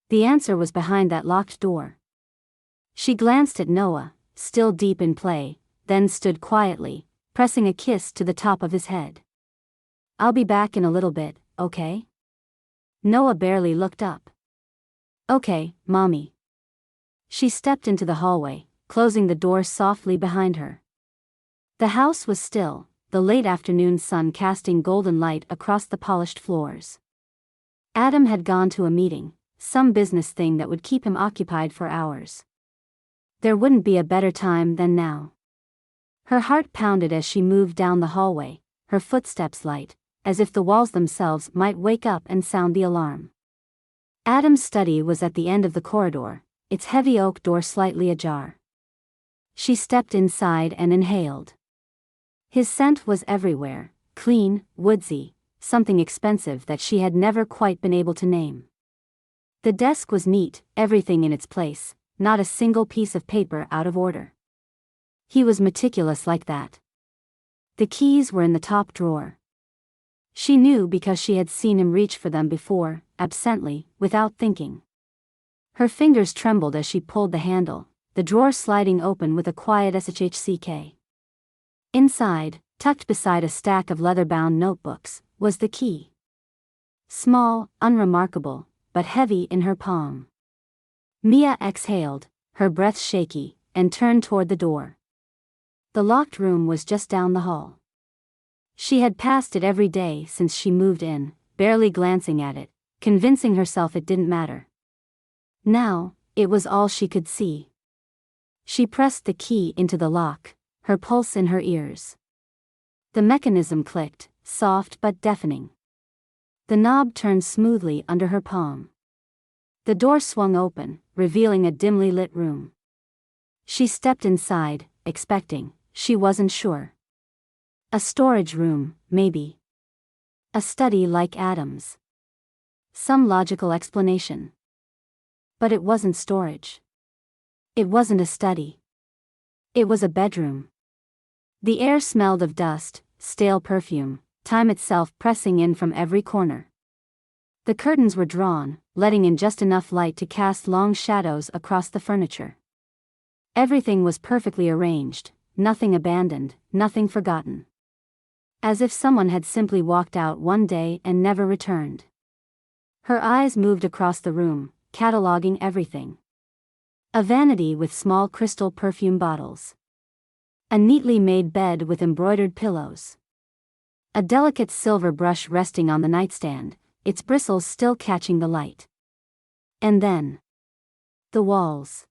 The answer was behind that locked door. She glanced at Noah, still deep in play, then stood quietly, pressing a kiss to the top of his head. "I'll be back in a little bit, okay?" Noah barely looked up. "Okay, Mommy." She stepped into the hallway, closing the door softly behind her. The house was still, the late afternoon sun casting golden light across the polished floors. Adam had gone to a meeting, some business thing that would keep him occupied for hours. There wouldn't be a better time than now. Her heart pounded as she moved down the hallway, her footsteps light, as if the walls themselves might wake up and sound the alarm. Adam's study was at the end of the corridor, its heavy oak door slightly ajar. She stepped inside and inhaled. His scent was everywhere, clean, woodsy, something expensive that she had never quite been able to name. The desk was neat, everything in its place, not a single piece of paper out of order. He was meticulous like that. The keys were in the top drawer. She knew because she had seen him reach for them before, absently, without thinking. Her fingers trembled as she pulled the handle, the drawer sliding open with a quiet shhck. Inside, tucked beside a stack of leather-bound notebooks, was the key. Small, unremarkable, but heavy in her palm. Mia exhaled, her breath shaky, and turned toward the door. The locked room was just down the hall. She had passed it every day since she moved in, barely glancing at it, convincing herself it didn't matter. Now, it was all she could see. She pressed the key into the lock, her pulse in her ears. The mechanism clicked, soft but deafening. The knob turned smoothly under her palm. The door swung open, revealing a dimly lit room. She stepped inside, expecting, she wasn't sure. A storage room, maybe. A study like Adam's. Some logical explanation. But it wasn't storage. It wasn't a study. It was a bedroom. The air smelled of dust, stale perfume, time itself pressing in from every corner. The curtains were drawn, letting in just enough light to cast long shadows across the furniture. Everything was perfectly arranged, nothing abandoned, nothing forgotten. As if someone had simply walked out one day and never returned. Her eyes moved across the room, cataloging everything. A vanity with small crystal perfume bottles. A neatly made bed with embroidered pillows. A delicate silver brush resting on the nightstand, its bristles still catching the light. And then. The walls.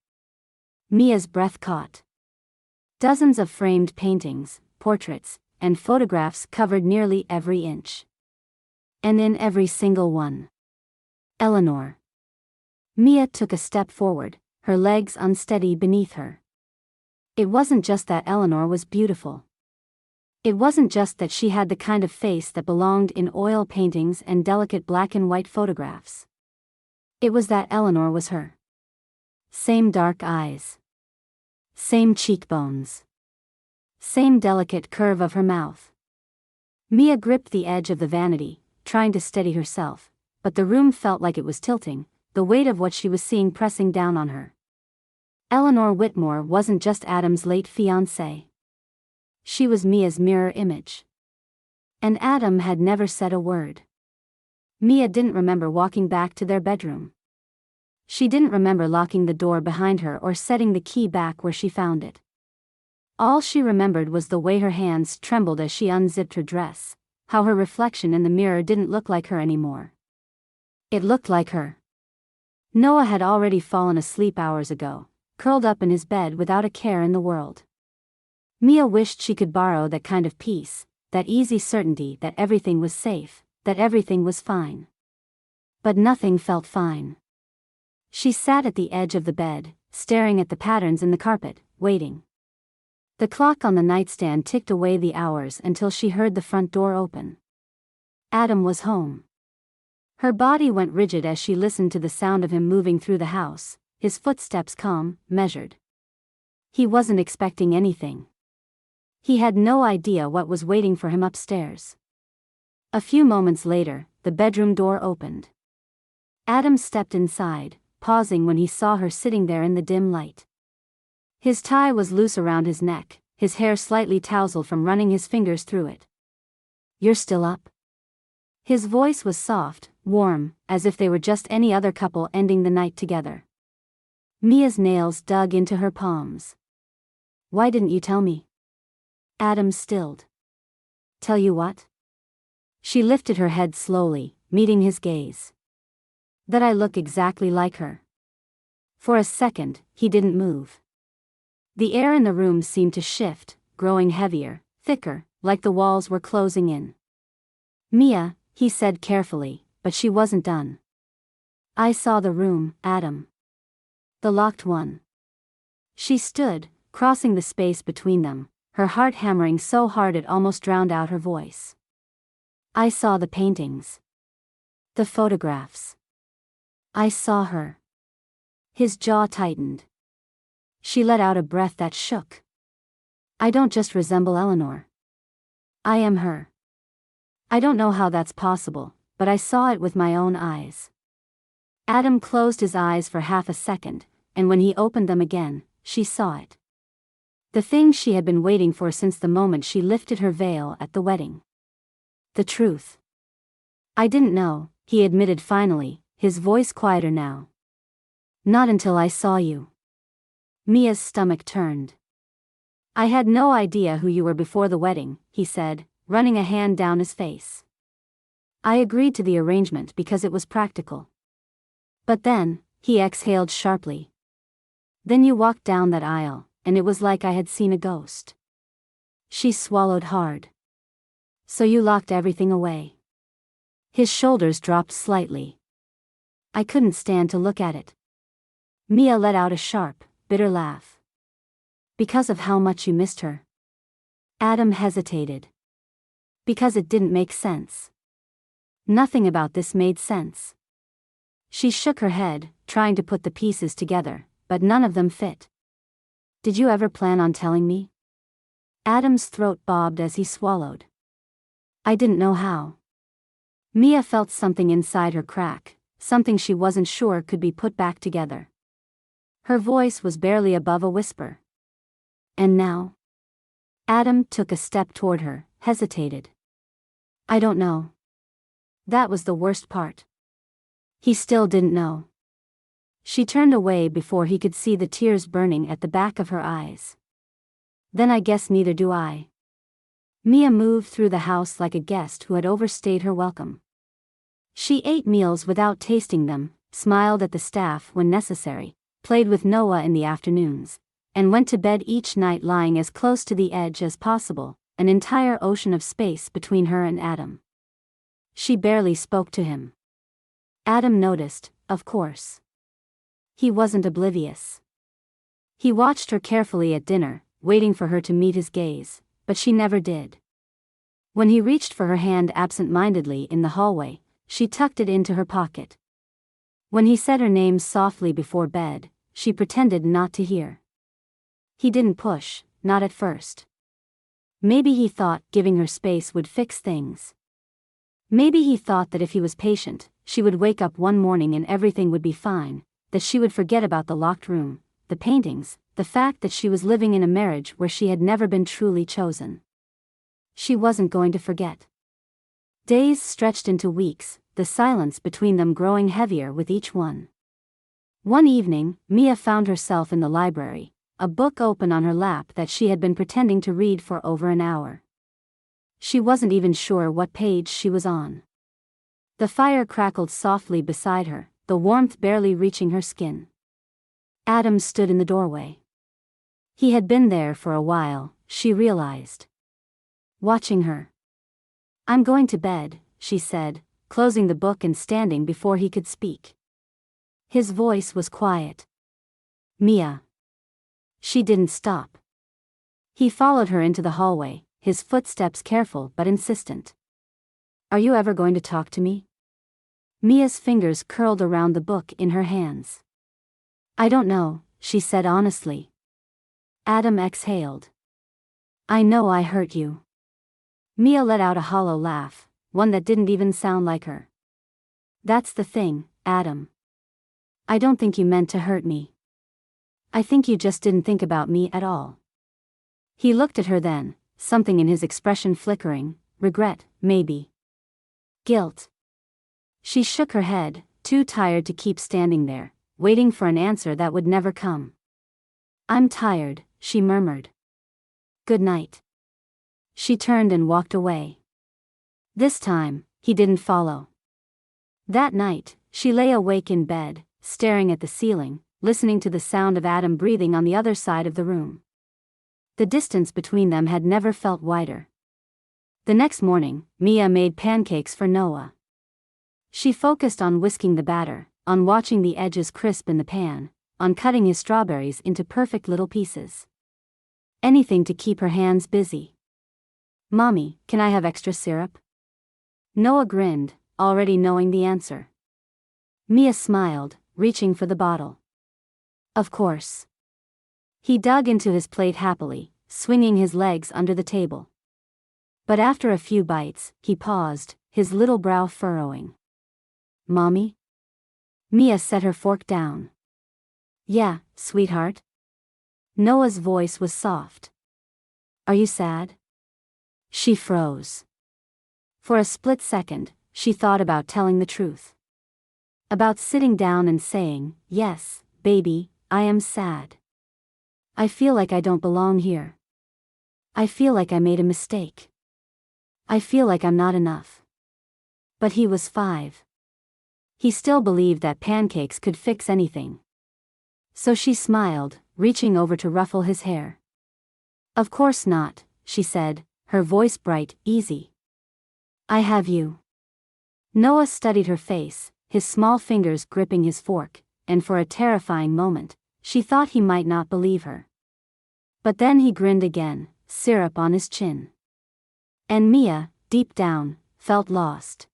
Mia's breath caught. Dozens of framed paintings, portraits, and photographs covered nearly every inch. And in every single one. Eleanor. Mia took a step forward, her legs unsteady beneath her. It wasn't just that Eleanor was beautiful. It wasn't just that she had the kind of face that belonged in oil paintings and delicate black and white photographs. It was that Eleanor was her. Same dark eyes. Same cheekbones. Same delicate curve of her mouth. Mia gripped the edge of the vanity, trying to steady herself, but the room felt like it was tilting, the weight of what she was seeing pressing down on her. Eleanor Whitmore wasn't just Adam's late fiancée. She was Mia's mirror image. And Adam had never said a word. Mia didn't remember walking back to their bedroom. She didn't remember locking the door behind her or setting the key back where she found it. All she remembered was the way her hands trembled as she unzipped her dress, how her reflection in the mirror didn't look like her anymore. It looked like her. Noah had already fallen asleep hours ago, curled up in his bed without a care in the world. Mia wished she could borrow that kind of peace, that easy certainty that everything was safe, that everything was fine. But nothing felt fine. She sat at the edge of the bed, staring at the patterns in the carpet, waiting. The clock on the nightstand ticked away the hours until she heard the front door open. Adam was home. Her body went rigid as she listened to the sound of him moving through the house, his footsteps calm, measured. He wasn't expecting anything. He had no idea what was waiting for him upstairs. A few moments later, the bedroom door opened. Adam stepped inside, pausing when he saw her sitting there in the dim light. His tie was loose around his neck, his hair slightly tousled from running his fingers through it. "You're still up?" His voice was soft, warm, as if they were just any other couple ending the night together. Mia's nails dug into her palms. "Why didn't you tell me?" Adam stilled. "Tell you what?" She lifted her head slowly, meeting his gaze. "That I look exactly like her." For a second, he didn't move. The air in the room seemed to shift, growing heavier, thicker, like the walls were closing in. "Mia," he said carefully, but she wasn't done. "I saw the room, Adam. The locked one." She stood, crossing the space between them, her heart hammering so hard it almost drowned out her voice. "I saw the paintings. The photographs. I saw her." His jaw tightened. She let out a breath that shook. "I don't just resemble Eleanor. I am her. I don't know how that's possible, but I saw it with my own eyes." Adam closed his eyes for half a second, and when he opened them again, she saw it. The thing she had been waiting for since the moment she lifted her veil at the wedding. The truth. "I didn't know," he admitted finally, his voice quieter now. "Not until I saw you." Mia's stomach turned. "I had no idea who you were before the wedding," he said, running a hand down his face. "I agreed to the arrangement because it was practical. But then," he exhaled sharply. "Then you walked down that aisle, and it was like I had seen a ghost." She swallowed hard. "So you locked everything away?" His shoulders dropped slightly. "I couldn't stand to look at it." Mia let out a sharp, bitter laugh. "Because of how much you missed her?" Adam hesitated. "Because it didn't make sense. Nothing about this made sense." She shook her head, trying to put the pieces together, but none of them fit. "Did you ever plan on telling me?" Adam's throat bobbed as he swallowed. "I didn't know how." Mia felt something inside her crack, something she wasn't sure could be put back together. Her voice was barely above a whisper. And now? Adam took a step toward her, hesitated. I don't know. That was the worst part. He still didn't know. She turned away before he could see the tears burning at the back of her eyes. Then I guess neither do I. Mia moved through the house like a guest who had overstayed her welcome. She ate meals without tasting them, smiled at the staff when necessary, played with Noah in the afternoons, and went to bed each night lying as close to the edge as possible, an entire ocean of space between her and Adam. She barely spoke to him. Adam noticed, of course. He wasn't oblivious. He watched her carefully at dinner, waiting for her to meet his gaze, but she never did. When he reached for her hand absent-mindedly in the hallway, she tucked it into her pocket. When he said her name softly before bed, she pretended not to hear. He didn't push, not at first. Maybe he thought giving her space would fix things. Maybe he thought that if he was patient, she would wake up one morning and everything would be fine, that she would forget about the locked room, the paintings, the fact that she was living in a marriage where she had never been truly chosen. She wasn't going to forget. Days stretched into weeks, the silence between them growing heavier with each one. One evening, Mia found herself in the library, a book open on her lap that she had been pretending to read for over an hour. She wasn't even sure what page she was on. The fire crackled softly beside her, the warmth barely reaching her skin. Adam stood in the doorway. He had been there for a while, she realized. Watching her. I'm going to bed, she said, closing the book and standing before he could speak. His voice was quiet. Mia. She didn't stop. He followed her into the hallway, his footsteps careful but insistent. Are you ever going to talk to me? Mia's fingers curled around the book in her hands. I don't know, she said honestly. Adam exhaled. I know I hurt you. Mia let out a hollow laugh, one that didn't even sound like her. That's the thing, Adam. I don't think you meant to hurt me. I think you just didn't think about me at all. He looked at her then, something in his expression flickering, regret, maybe. Guilt. She shook her head, too tired to keep standing there, waiting for an answer that would never come. I'm tired, she murmured. Good night. She turned and walked away. This time, he didn't follow. That night, she lay awake in bed, staring at the ceiling, listening to the sound of Adam breathing on the other side of the room. The distance between them had never felt wider. The next morning, Mia made pancakes for Noah. She focused on whisking the batter, on watching the edges crisp in the pan, on cutting his strawberries into perfect little pieces. Anything to keep her hands busy. Mommy, can I have extra syrup? Noah grinned, already knowing the answer. Mia smiled, reaching for the bottle. Of course. He dug into his plate happily, swinging his legs under the table. But after a few bites, he paused, his little brow furrowing. Mommy? Mia set her fork down. Yeah, sweetheart? Noah's voice was soft. Are you sad? She froze. For a split second, she thought about telling the truth. About sitting down and saying, yes, baby, I am sad. I feel like I don't belong here. I feel like I made a mistake. I feel like I'm not enough. But he was 5. He still believed that pancakes could fix anything. So she smiled, reaching over to ruffle his hair. Of course not, she said, her voice bright, easy. I have you. Noah studied her face, his small fingers gripping his fork, and for a terrifying moment, she thought he might not believe her. But then he grinned again, syrup on his chin. And Mia, deep down, felt lost.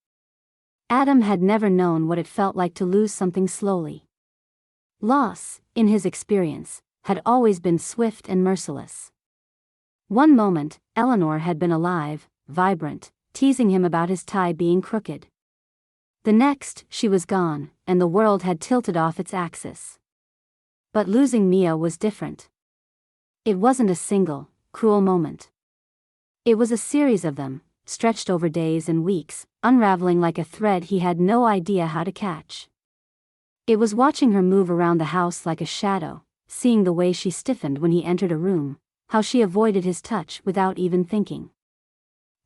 Adam had never known what it felt like to lose something slowly. Loss, in his experience, had always been swift and merciless. One moment, Eleanor had been alive, vibrant, teasing him about his tie being crooked. The next, she was gone, and the world had tilted off its axis. But losing Mia was different. It wasn't a single, cruel moment. It was a series of them, stretched over days and weeks, unraveling like a thread he had no idea how to catch. It was watching her move around the house like a shadow, seeing the way she stiffened when he entered a room, how she avoided his touch without even thinking.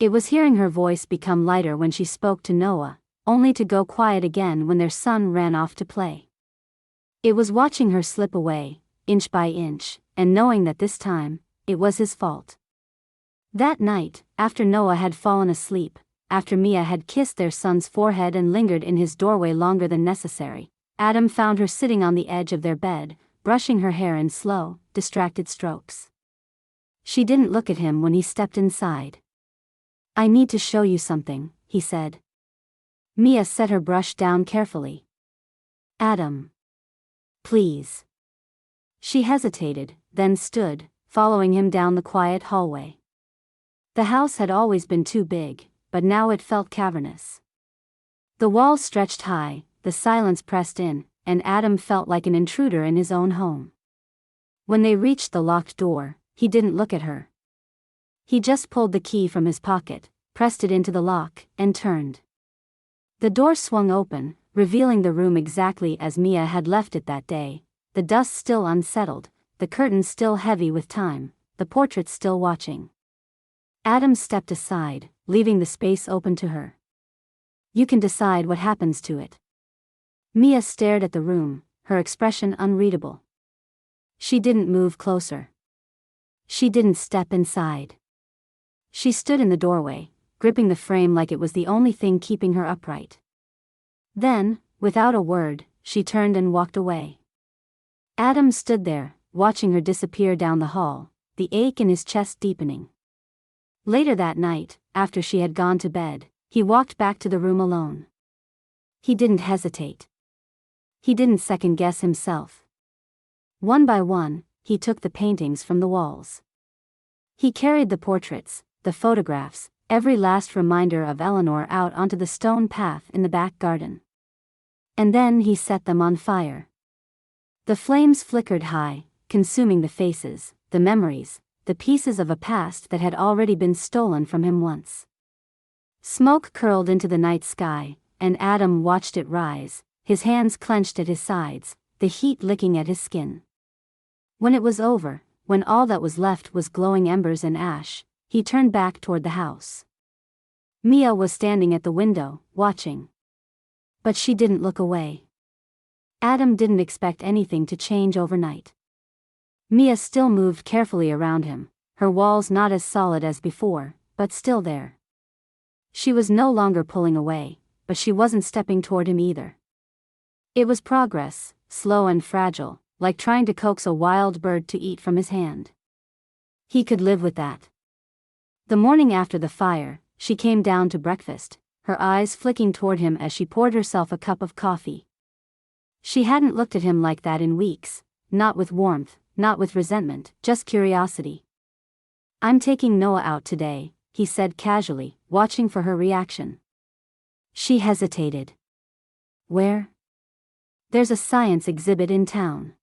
It was hearing her voice become lighter when she spoke to Noah, only to go quiet again when their son ran off to play. It was watching her slip away, inch by inch, and knowing that this time, it was his fault. That night, after Noah had fallen asleep, after Mia had kissed their son's forehead and lingered in his doorway longer than necessary, Adam found her sitting on the edge of their bed, brushing her hair in slow, distracted strokes. She didn't look at him when he stepped inside. "I need to show you something," he said. Mia set her brush down carefully. "Adam. Please." She hesitated, then stood, following him down the quiet hallway. The house had always been too big, but now it felt cavernous. The walls stretched high, the silence pressed in, and Adam felt like an intruder in his own home. When they reached the locked door, he didn't look at her. He just pulled the key from his pocket, pressed it into the lock, and turned. The door swung open, revealing the room exactly as Mia had left it that day, the dust still unsettled, the curtains still heavy with time, the portrait still watching. Adam stepped aside, leaving the space open to her. "You can decide what happens to it." Mia stared at the room, her expression unreadable. She didn't move closer. She didn't step inside. She stood in the doorway, gripping the frame like it was the only thing keeping her upright. Then, without a word, she turned and walked away. Adam stood there, watching her disappear down the hall, the ache in his chest deepening. Later that night, after she had gone to bed, he walked back to the room alone. He didn't hesitate. He didn't second-guess himself. One by one, he took the paintings from the walls. He carried the portraits, the photographs, every last reminder of Eleanor out onto the stone path in the back garden. And then he set them on fire. The flames flickered high, consuming the faces, the memories, the pieces of a past that had already been stolen from him once. Smoke curled into the night sky, and Adam watched it rise, his hands clenched at his sides, the heat licking at his skin. When it was over, when all that was left was glowing embers and ash, he turned back toward the house. Mia was standing at the window, watching. But she didn't look away. Adam didn't expect anything to change overnight. Mia still moved carefully around him, her walls not as solid as before, but still there. She was no longer pulling away, but she wasn't stepping toward him either. It was progress, slow and fragile, like trying to coax a wild bird to eat from his hand. He could live with that. The morning after the fire, she came down to breakfast, her eyes flicking toward him as she poured herself a cup of coffee. She hadn't looked at him like that in weeks, not with warmth, not with resentment, just curiosity. "I'm taking Noah out today," he said casually, watching for her reaction. She hesitated. "Where?" "There's a science exhibit in town."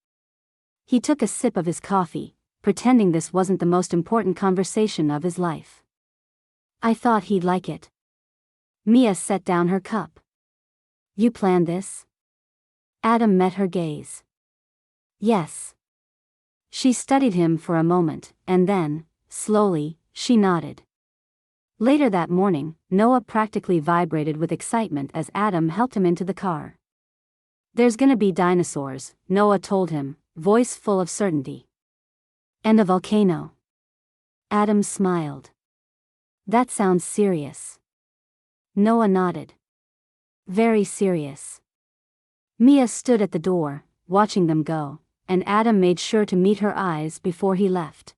He took a sip of his coffee, pretending this wasn't the most important conversation of his life. "I thought he'd like it." Mia set down her cup. "You planned this?" Adam met her gaze. "Yes." She studied him for a moment, and then, slowly, she nodded. Later that morning, Noah practically vibrated with excitement as Adam helped him into the car. "There's gonna be dinosaurs," Noah told him, voice full of certainty. "And a volcano." Adam smiled. "That sounds serious." Noah nodded. "Very serious." Mia stood at the door, watching them go, and Adam made sure to meet her eyes before he left.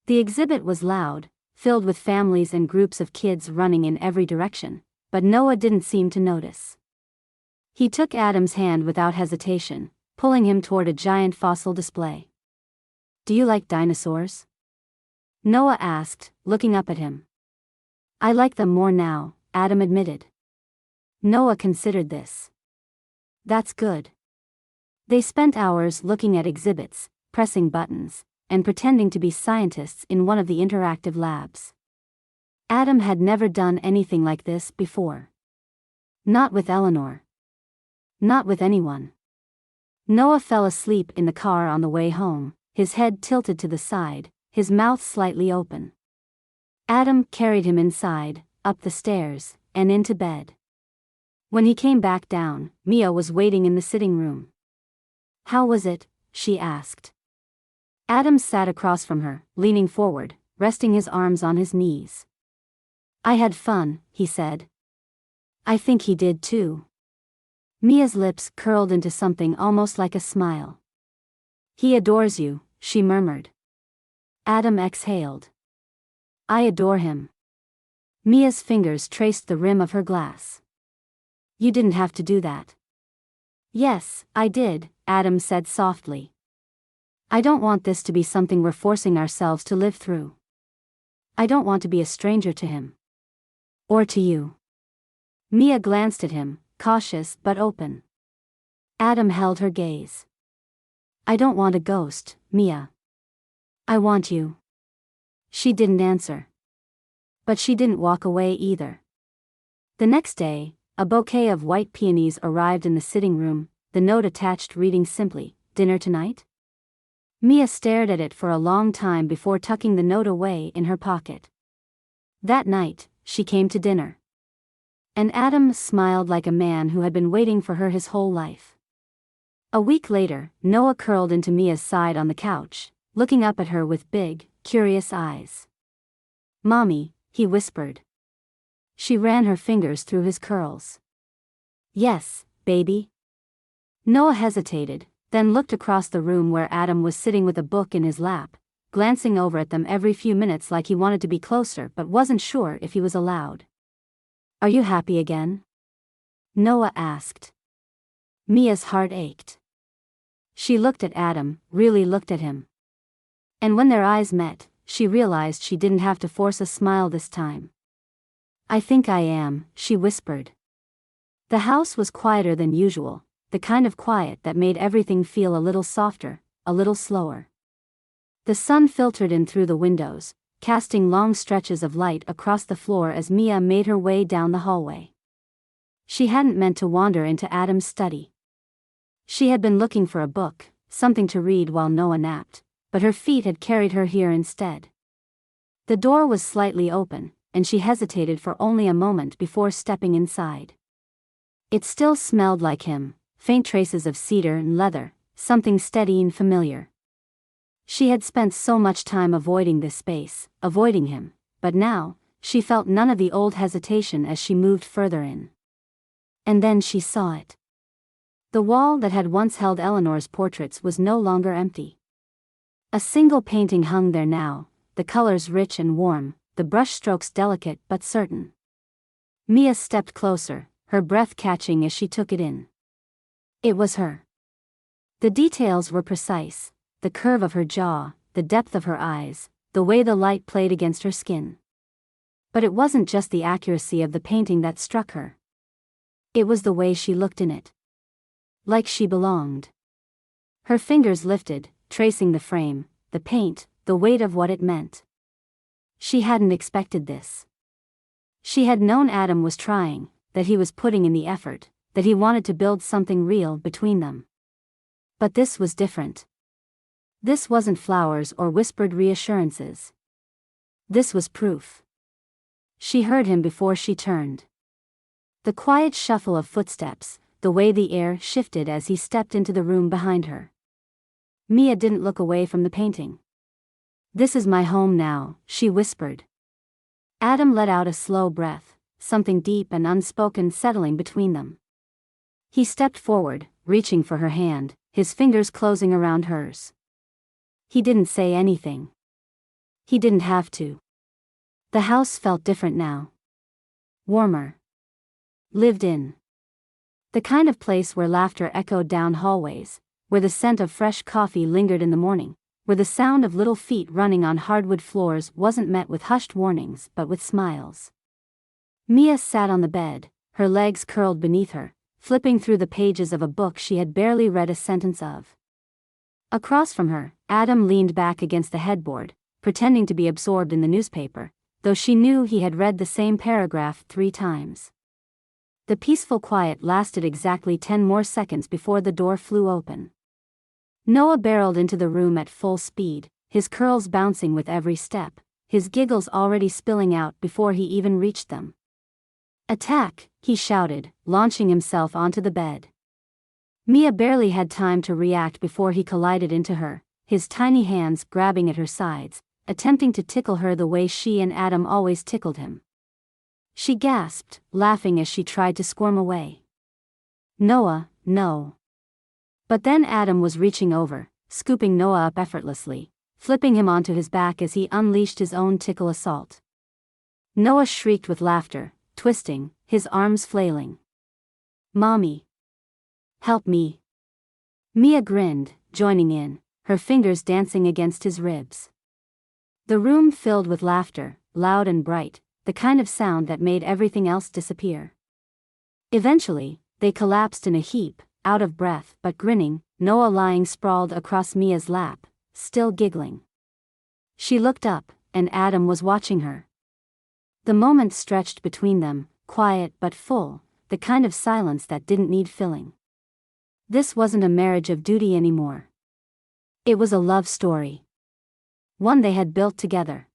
The exhibit was loud, filled with families and groups of kids running in every direction, but Noah didn't seem to notice. He took Adam's hand without hesitation, pulling him toward a giant fossil display. "Do you like dinosaurs?" Noah asked, looking up at him. "I like them more now," Adam admitted. Noah considered this. "That's good. They spent hours looking at exhibits, pressing buttons, and pretending to be scientists in one of the interactive labs. Adam had never done anything like this before. Not with Eleanor. Not with anyone. Noah fell asleep in the car on the way home, his head tilted to the side, his mouth slightly open. Adam carried him inside, up the stairs, and into bed. When he came back down, Mia was waiting in the sitting room. "How was it?" she asked. Adam sat across from her, leaning forward, resting his arms on his knees. "I had fun," he said. "I think he did too." Mia's lips curled into something almost like a smile. "He adores you," she murmured. Adam exhaled. "I adore him." Mia's fingers traced the rim of her glass. "You didn't have to do that." "Yes, I did," Adam said softly. "I don't want this to be something we're forcing ourselves to live through. I don't want to be a stranger to him. Or to you." Mia glanced at him, cautious but open. Adam held her gaze. "I don't want a ghost, Mia. I want you." She didn't answer. But she didn't walk away either. The next day, a bouquet of white peonies arrived in the sitting room, the note attached reading simply, "Dinner tonight?" Mia stared at it for a long time before tucking the note away in her pocket. That night, she came to dinner. And Adam smiled like a man who had been waiting for her his whole life. A week later, Noah curled into Mia's side on the couch, looking up at her with big, curious eyes. "Mommy," he whispered. She ran her fingers through his curls. "Yes, baby." Noah hesitated, then looked across the room where Adam was sitting with a book in his lap, glancing over at them every few minutes like he wanted to be closer but wasn't sure if he was allowed. "Are you happy again?" Noah asked. Mia's heart ached. She looked at Adam, really looked at him. And when their eyes met, she realized she didn't have to force a smile this time. "I think I am," she whispered. The house was quieter than usual, the kind of quiet that made everything feel a little softer, a little slower. The sun filtered in through the windows, casting long stretches of light across the floor as Mia made her way down the hallway. She hadn't meant to wander into Adam's study. She had been looking for a book, something to read while Noah napped, but her feet had carried her here instead. The door was slightly open, and she hesitated for only a moment before stepping inside. It still smelled like him, faint traces of cedar and leather, something steady and familiar. She had spent so much time avoiding this space, avoiding him, but now, she felt none of the old hesitation as she moved further in. And then she saw it. The wall that had once held Eleanor's portraits was no longer empty. A single painting hung there now, the colors rich and warm, the brushstrokes delicate but certain. Mia stepped closer, her breath catching as she took it in. It was her. The details were precise, the curve of her jaw, the depth of her eyes, the way the light played against her skin. But it wasn't just the accuracy of the painting that struck her. It was the way she looked in it. Like she belonged. Her fingers lifted, tracing the frame, the paint, the weight of what it meant. She hadn't expected this. She had known Adam was trying, that he was putting in the effort, that he wanted to build something real between them. But this was different. This wasn't flowers or whispered reassurances. This was proof. She heard him before she turned. The quiet shuffle of footsteps, the way the air shifted as he stepped into the room behind her. Mia didn't look away from the painting. "This is my home now," she whispered. Adam let out a slow breath, something deep and unspoken settling between them. He stepped forward, reaching for her hand, his fingers closing around hers. He didn't say anything. He didn't have to. The house felt different now. Warmer. Lived in. The kind of place where laughter echoed down hallways, where the scent of fresh coffee lingered in the morning, where the sound of little feet running on hardwood floors wasn't met with hushed warnings but with smiles. Mia sat on the bed, her legs curled beneath her, flipping through the pages of a book she had barely read a sentence of. Across from her, Adam leaned back against the headboard, pretending to be absorbed in the newspaper, though she knew he had read the same paragraph 3 times. The peaceful quiet lasted exactly 10 more seconds before the door flew open. Noah barreled into the room at full speed, his curls bouncing with every step, his giggles already spilling out before he even reached them. "Attack!" he shouted, launching himself onto the bed. Mia barely had time to react before he collided into her, his tiny hands grabbing at her sides, attempting to tickle her the way she and Adam always tickled him. She gasped, laughing as she tried to squirm away. "Noah, no." But then Adam was reaching over, scooping Noah up effortlessly, flipping him onto his back as he unleashed his own tickle assault. Noah shrieked with laughter, twisting, his arms flailing. "Mommy! Help me!" Mia grinned, joining in, her fingers dancing against his ribs. The room filled with laughter, loud and bright, the kind of sound that made everything else disappear. Eventually, they collapsed in a heap, out of breath but grinning, Noah lying sprawled across Mia's lap, still giggling. She looked up, and Adam was watching her. The moment stretched between them, quiet but full, the kind of silence that didn't need filling. This wasn't a marriage of duty anymore. It was a love story. One they had built together.